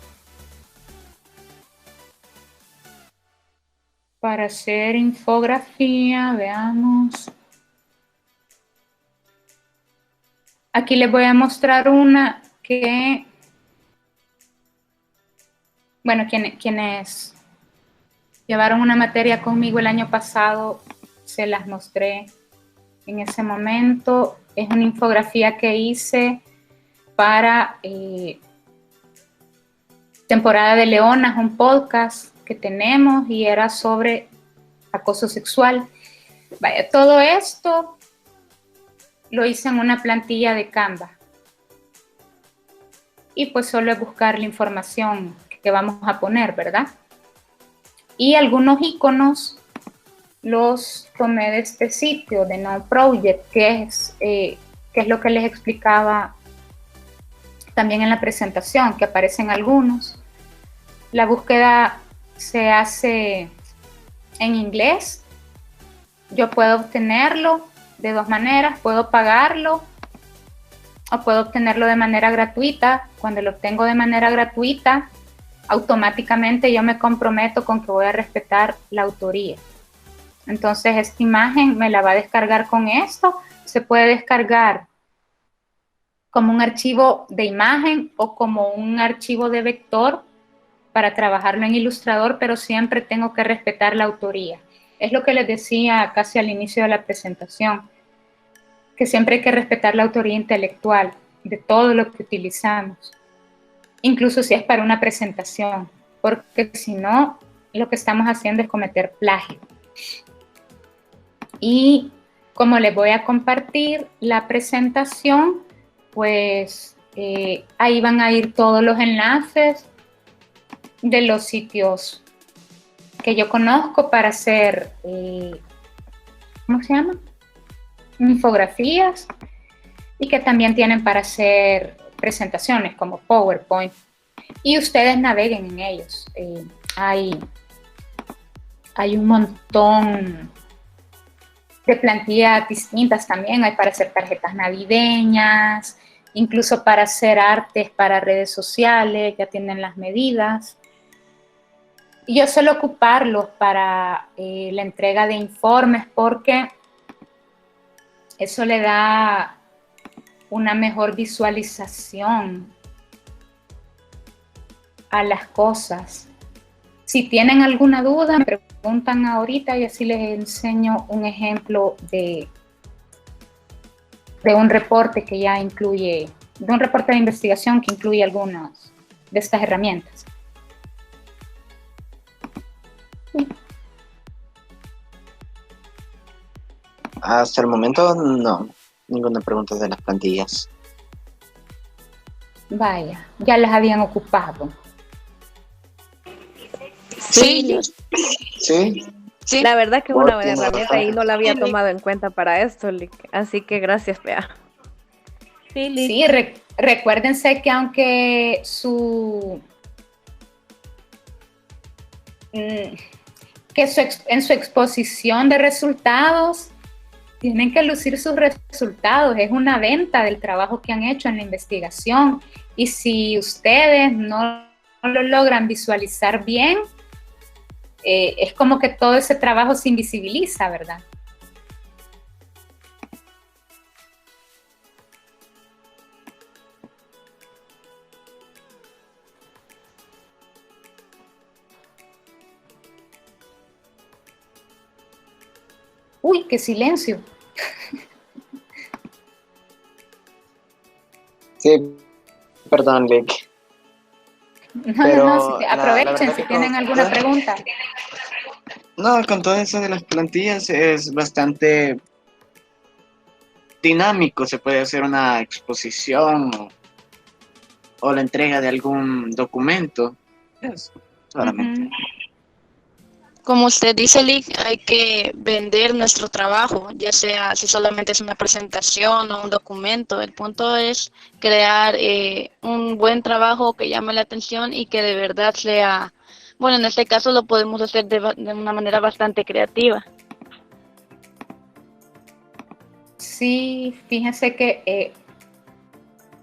para hacer infografía. Veamos. Aquí les voy a mostrar una que, bueno, quienes llevaron una materia conmigo el año pasado, se las mostré en ese momento. Es una infografía que hice para Temporada de Leonas, un podcast que tenemos y era sobre acoso sexual. Vaya, todo esto lo hice en una plantilla de Canva. Y pues solo es buscar la información que vamos a poner, ¿verdad? Y algunos iconos los tomé de este sitio, de No Project, que es lo que les explicaba también en la presentación, que aparecen algunos. La búsqueda se hace en inglés. Yo puedo obtenerlo de dos maneras, puedo pagarlo o puedo obtenerlo de manera gratuita. Cuando lo obtengo de manera gratuita, automáticamente yo me comprometo con que voy a respetar la autoría. Entonces esta imagen me la va a descargar con esto. Se puede descargar como un archivo de imagen o como un archivo de vector para trabajarlo en Illustrator, pero siempre tengo que respetar la autoría. Es lo que les decía casi al inicio de la presentación, que siempre hay que respetar la autoría intelectual de todo lo que utilizamos, incluso si es para una presentación, porque si no, lo que estamos haciendo es cometer plagio. Y como les voy a compartir la presentación, pues ahí van a ir todos los enlaces de los sitios que yo conozco para hacer, ¿cómo se llama? Infografías, y que también tienen para hacer presentaciones como PowerPoint, y ustedes naveguen en ellos. Hay un montón de plantillas distintas también, hay para hacer tarjetas navideñas, incluso para hacer artes para redes sociales, ya tienen las medidas. Y yo suelo ocuparlos para la entrega de informes porque eso le da una mejor visualización a las cosas. Si tienen alguna duda, me preguntan ahorita y así les enseño un ejemplo de un reporte que ya incluye, de un reporte de investigación que incluye algunas de estas herramientas. hasta el momento no, ninguna pregunta de las plantillas. Vaya, ya las habían ocupado. Sí. Sí. La verdad que es una buena Tiene herramienta y razón. no la había tomado en cuenta para esto, Lick. Así que gracias, Bea. Sí, recuérdense que aunque en su exposición de resultados tienen que lucir sus resultados, es una venta del trabajo que han hecho en la investigación, y si ustedes no lo logran visualizar bien, es como que todo ese trabajo se invisibiliza, ¿verdad? Uy, qué silencio. Sí, perdón, Lick. No, aprovechen verdad si que tienen alguna pregunta. No, con todo eso de las plantillas es bastante dinámico. Se puede hacer una exposición o la entrega de algún documento. Eso, solamente. Como usted dice, Lick, hay que vender nuestro trabajo, ya sea si solamente es una presentación o un documento. El punto es crear un buen trabajo que llame la atención y que de verdad sea, bueno, en este caso lo podemos hacer de una manera bastante creativa. Sí, fíjense que,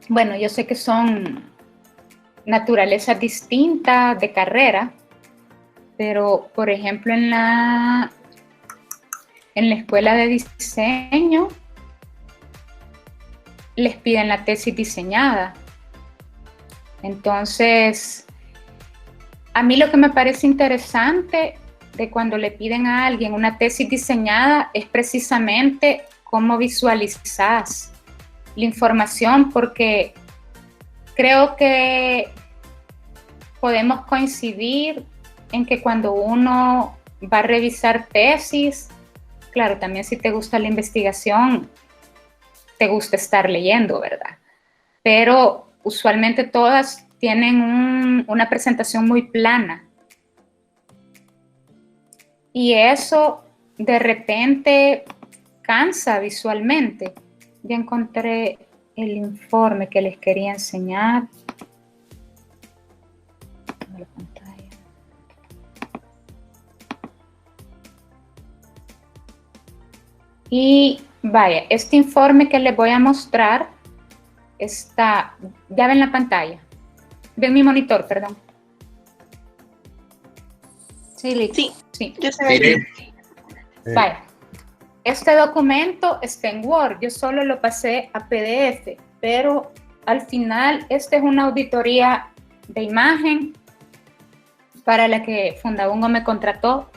bueno, yo sé que son naturalezas distintas de carrera, pero por ejemplo en la escuela de diseño les piden la tesis diseñada. Entonces, a mí lo que me parece interesante de cuando le piden a alguien una tesis diseñada es precisamente cómo visualizas la información, porque creo que podemos coincidir en que cuando uno va a revisar tesis, claro, también si te gusta la investigación, te gusta estar leyendo, ¿verdad? Pero usualmente todas tienen una presentación muy plana. Y eso de repente cansa visualmente. Ya encontré el informe que les quería enseñar. Y vaya, este informe que les voy a mostrar está, ya ven la pantalla, ven mi monitor, perdón. Sí. Yo sé. Vaya, este documento está en Word, yo solo lo pasé a PDF, pero al final esta es una auditoría de imagen para la que Fundabungo me contrató.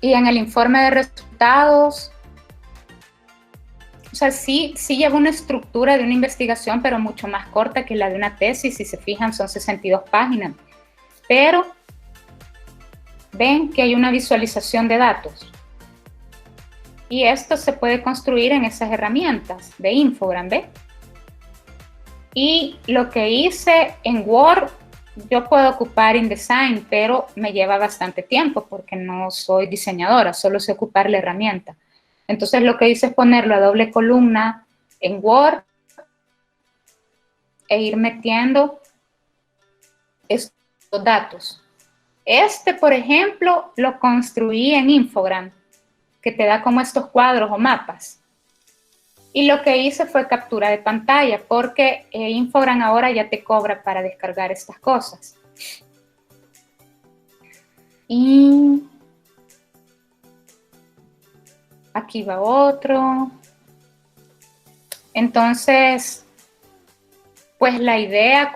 Y en el informe de resultados, o sea, sí lleva una estructura de una investigación, pero mucho más corta que la de una tesis. Si se fijan, son 62 páginas. Pero ven que hay una visualización de datos. Y esto se puede construir en esas herramientas de Infogram, ¿ves? Y lo que hice en Word, yo puedo ocupar InDesign, pero me lleva bastante tiempo porque no soy diseñadora, solo sé ocupar la herramienta. Entonces lo que hice es ponerlo a doble columna en Word e ir metiendo estos datos. Por ejemplo, lo construí en Infogram, que te da como estos cuadros o mapas. Y lo que hice fue captura de pantalla, porque Infogram ahora ya te cobra para descargar estas cosas. Y aquí va otro. Entonces, pues la idea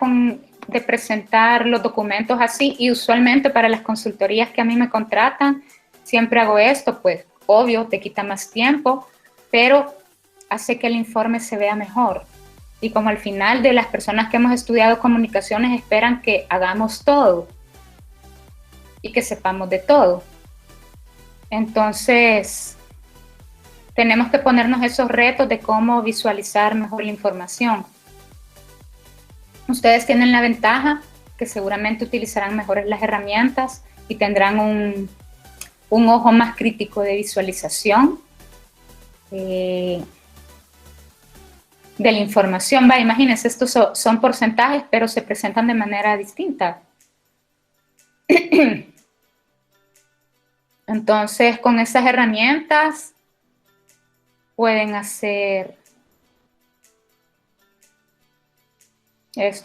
de presentar los documentos así, y usualmente para las consultorías que a mí me contratan, siempre hago esto, pues obvio, te quita más tiempo, pero hace que el informe se vea mejor. Y como al final de las personas que hemos estudiado comunicaciones esperan que hagamos todo y que sepamos de todo. Entonces, tenemos que ponernos esos retos de cómo visualizar mejor la información. Ustedes tienen la ventaja que seguramente utilizarán mejores las herramientas y tendrán un ojo más crítico de visualización de la información. Va, imagínense, estos son porcentajes, pero se presentan de manera distinta. Entonces, con esas herramientas pueden hacer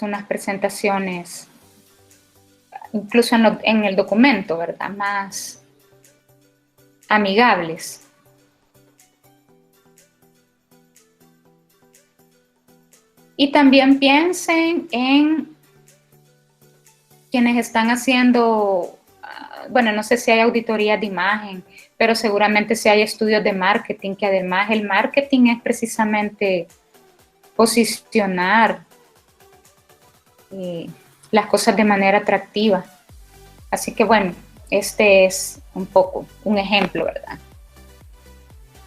unas presentaciones, incluso en el documento, ¿verdad? Más amigables. Y también piensen en quienes están haciendo, bueno, no sé si hay auditorías de imagen, pero seguramente si hay estudios de marketing, que además el marketing es precisamente posicionar las cosas de manera atractiva. Así que bueno, este es un poco un ejemplo, ¿verdad?,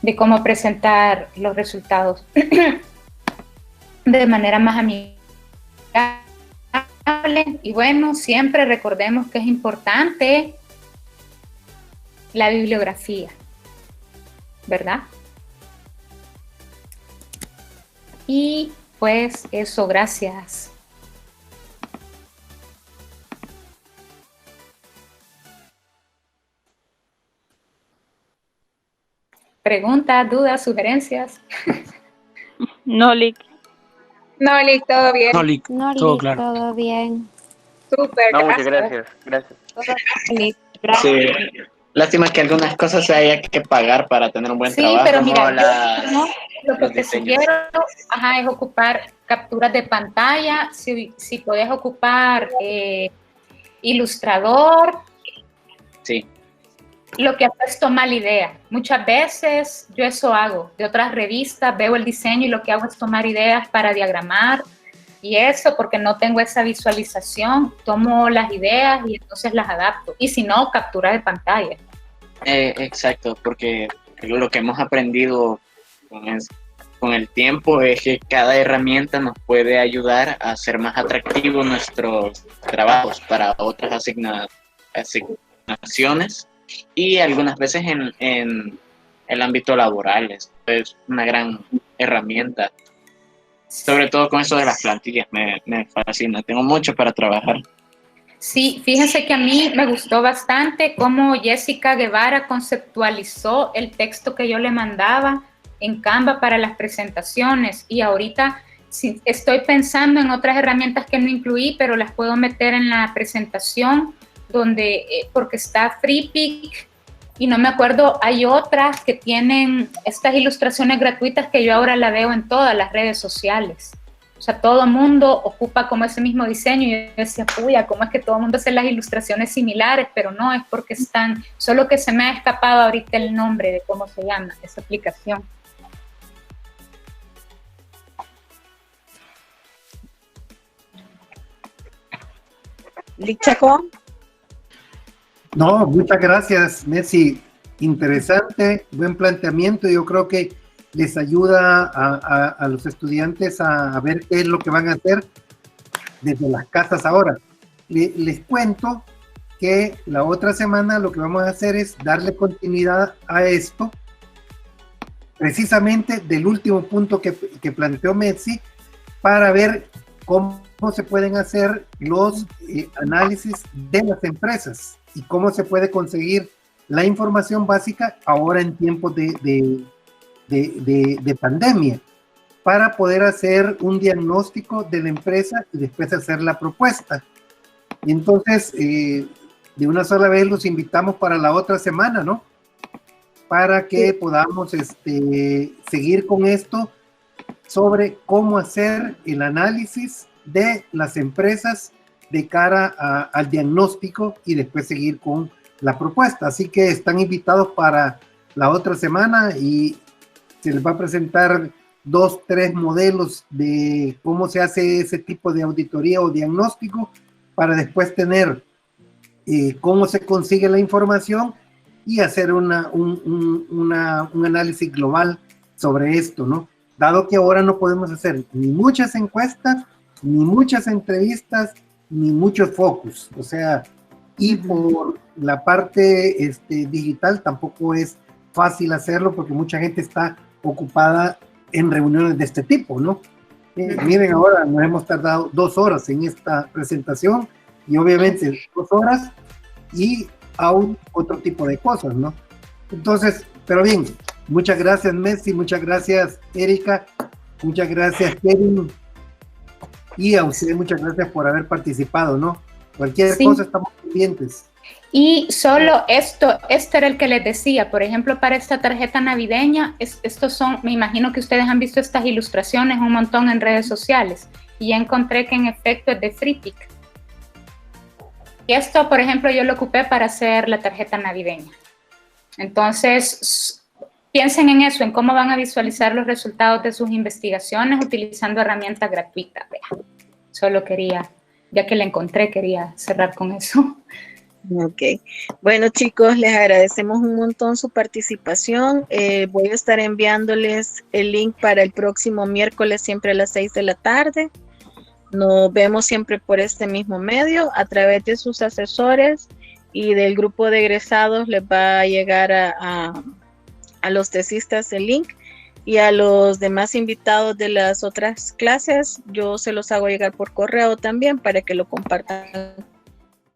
de cómo presentar los resultados de manera más amigable. Y bueno, siempre recordemos que es importante la bibliografía, ¿verdad? Y pues eso, gracias. Preguntas, dudas, sugerencias. No, Lick. No, Lick, todo bien. No, Lick, No, todo Lick, claro. todo bien. Súper, No, muchas gracias. Gracias. Lick, Sí. gracias. Lástima que algunas cosas se haya que pagar para tener un buen Sí, trabajo. pero como mira, yo lo que los te diseños. sugiero es ocupar capturas de pantalla, si puedes ocupar Ilustrador. Sí. Lo que haces es tomar la idea. Muchas veces yo eso hago, de otras revistas, veo el diseño y lo que hago es tomar ideas para diagramar y eso, porque no tengo esa visualización, tomo las ideas y entonces las adapto. Y si no, captura de pantalla. Exacto, porque lo que hemos aprendido con el tiempo es que cada herramienta nos puede ayudar a hacer más atractivos nuestros trabajos para otras asignaciones y algunas veces en el ámbito laboral. Esto es una gran herramienta, sobre todo con eso de las plantillas. Me fascina, tengo mucho para trabajar. Sí, fíjense que a mí me gustó bastante cómo Jessica Guevara conceptualizó el texto que yo le mandaba en Canva para las presentaciones, y ahorita sí, estoy pensando en otras herramientas que no incluí, pero las puedo meter en la presentación, donde porque está FreePic y no me acuerdo, hay otras que tienen estas ilustraciones gratuitas que yo ahora la veo en todas las redes sociales. O sea, todo el mundo ocupa como ese mismo diseño, y yo decía, puya, ¿cómo es que todo el mundo hace las ilustraciones similares? Pero no, es porque están, solo que se me ha escapado ahorita el nombre de cómo se llama esa aplicación. Lichacón. No, muchas gracias, Messi. Interesante, buen planteamiento. Yo creo que les ayuda a los estudiantes a ver qué es lo que van a hacer desde las casas ahora. Les cuento que la otra semana lo que vamos a hacer es darle continuidad a esto, precisamente del último punto que planteó Messi, para ver cómo se pueden hacer los análisis de las empresas y cómo se puede conseguir la información básica ahora en tiempos de pandemia, para poder hacer un diagnóstico de la empresa y después hacer la propuesta. Y entonces, de una sola vez los invitamos para la otra semana, ¿no? Para que podamos seguir con esto sobre cómo hacer el análisis de las empresas de cara al diagnóstico y después seguir con la propuesta. Así que están invitados para la otra semana y se les va a presentar 2, 3 modelos de cómo se hace ese tipo de auditoría o diagnóstico, para después tener cómo se consigue la información y hacer un análisis global sobre esto, ¿no? Dado que ahora no podemos hacer ni muchas encuestas, ni muchas entrevistas, ni muchos focus, o sea, y por la parte digital tampoco es fácil hacerlo porque mucha gente está ocupada en reuniones de este tipo, ¿no? Miren, ahora nos hemos tardado 2 horas en esta presentación y obviamente 2 horas y aún otro tipo de cosas, ¿no? Entonces, pero bien, muchas gracias Messi, muchas gracias Erika, muchas gracias Kevin y a ustedes muchas gracias por haber participado, ¿no? Cualquier cosa estamos pendientes. Y solo esto era el que les decía, por ejemplo, para esta tarjeta navideña, estos son, me imagino que ustedes han visto estas ilustraciones un montón en redes sociales, y ya encontré que en efecto es de Fripic. Y esto, por ejemplo, yo lo ocupé para hacer la tarjeta navideña. Entonces, piensen en eso, en cómo van a visualizar los resultados de sus investigaciones utilizando herramientas gratuitas. Vean. Solo quería, ya que la encontré, quería cerrar con eso. Ok, bueno chicos, les agradecemos un montón su participación. Voy a estar enviándoles el link para el próximo miércoles, siempre a las 6 de la tarde. Nos vemos siempre por este mismo medio, a través de sus asesores y del grupo de egresados les va a llegar a los tesistas el link, y a los demás invitados de las otras clases yo se los hago llegar por correo también para que lo compartan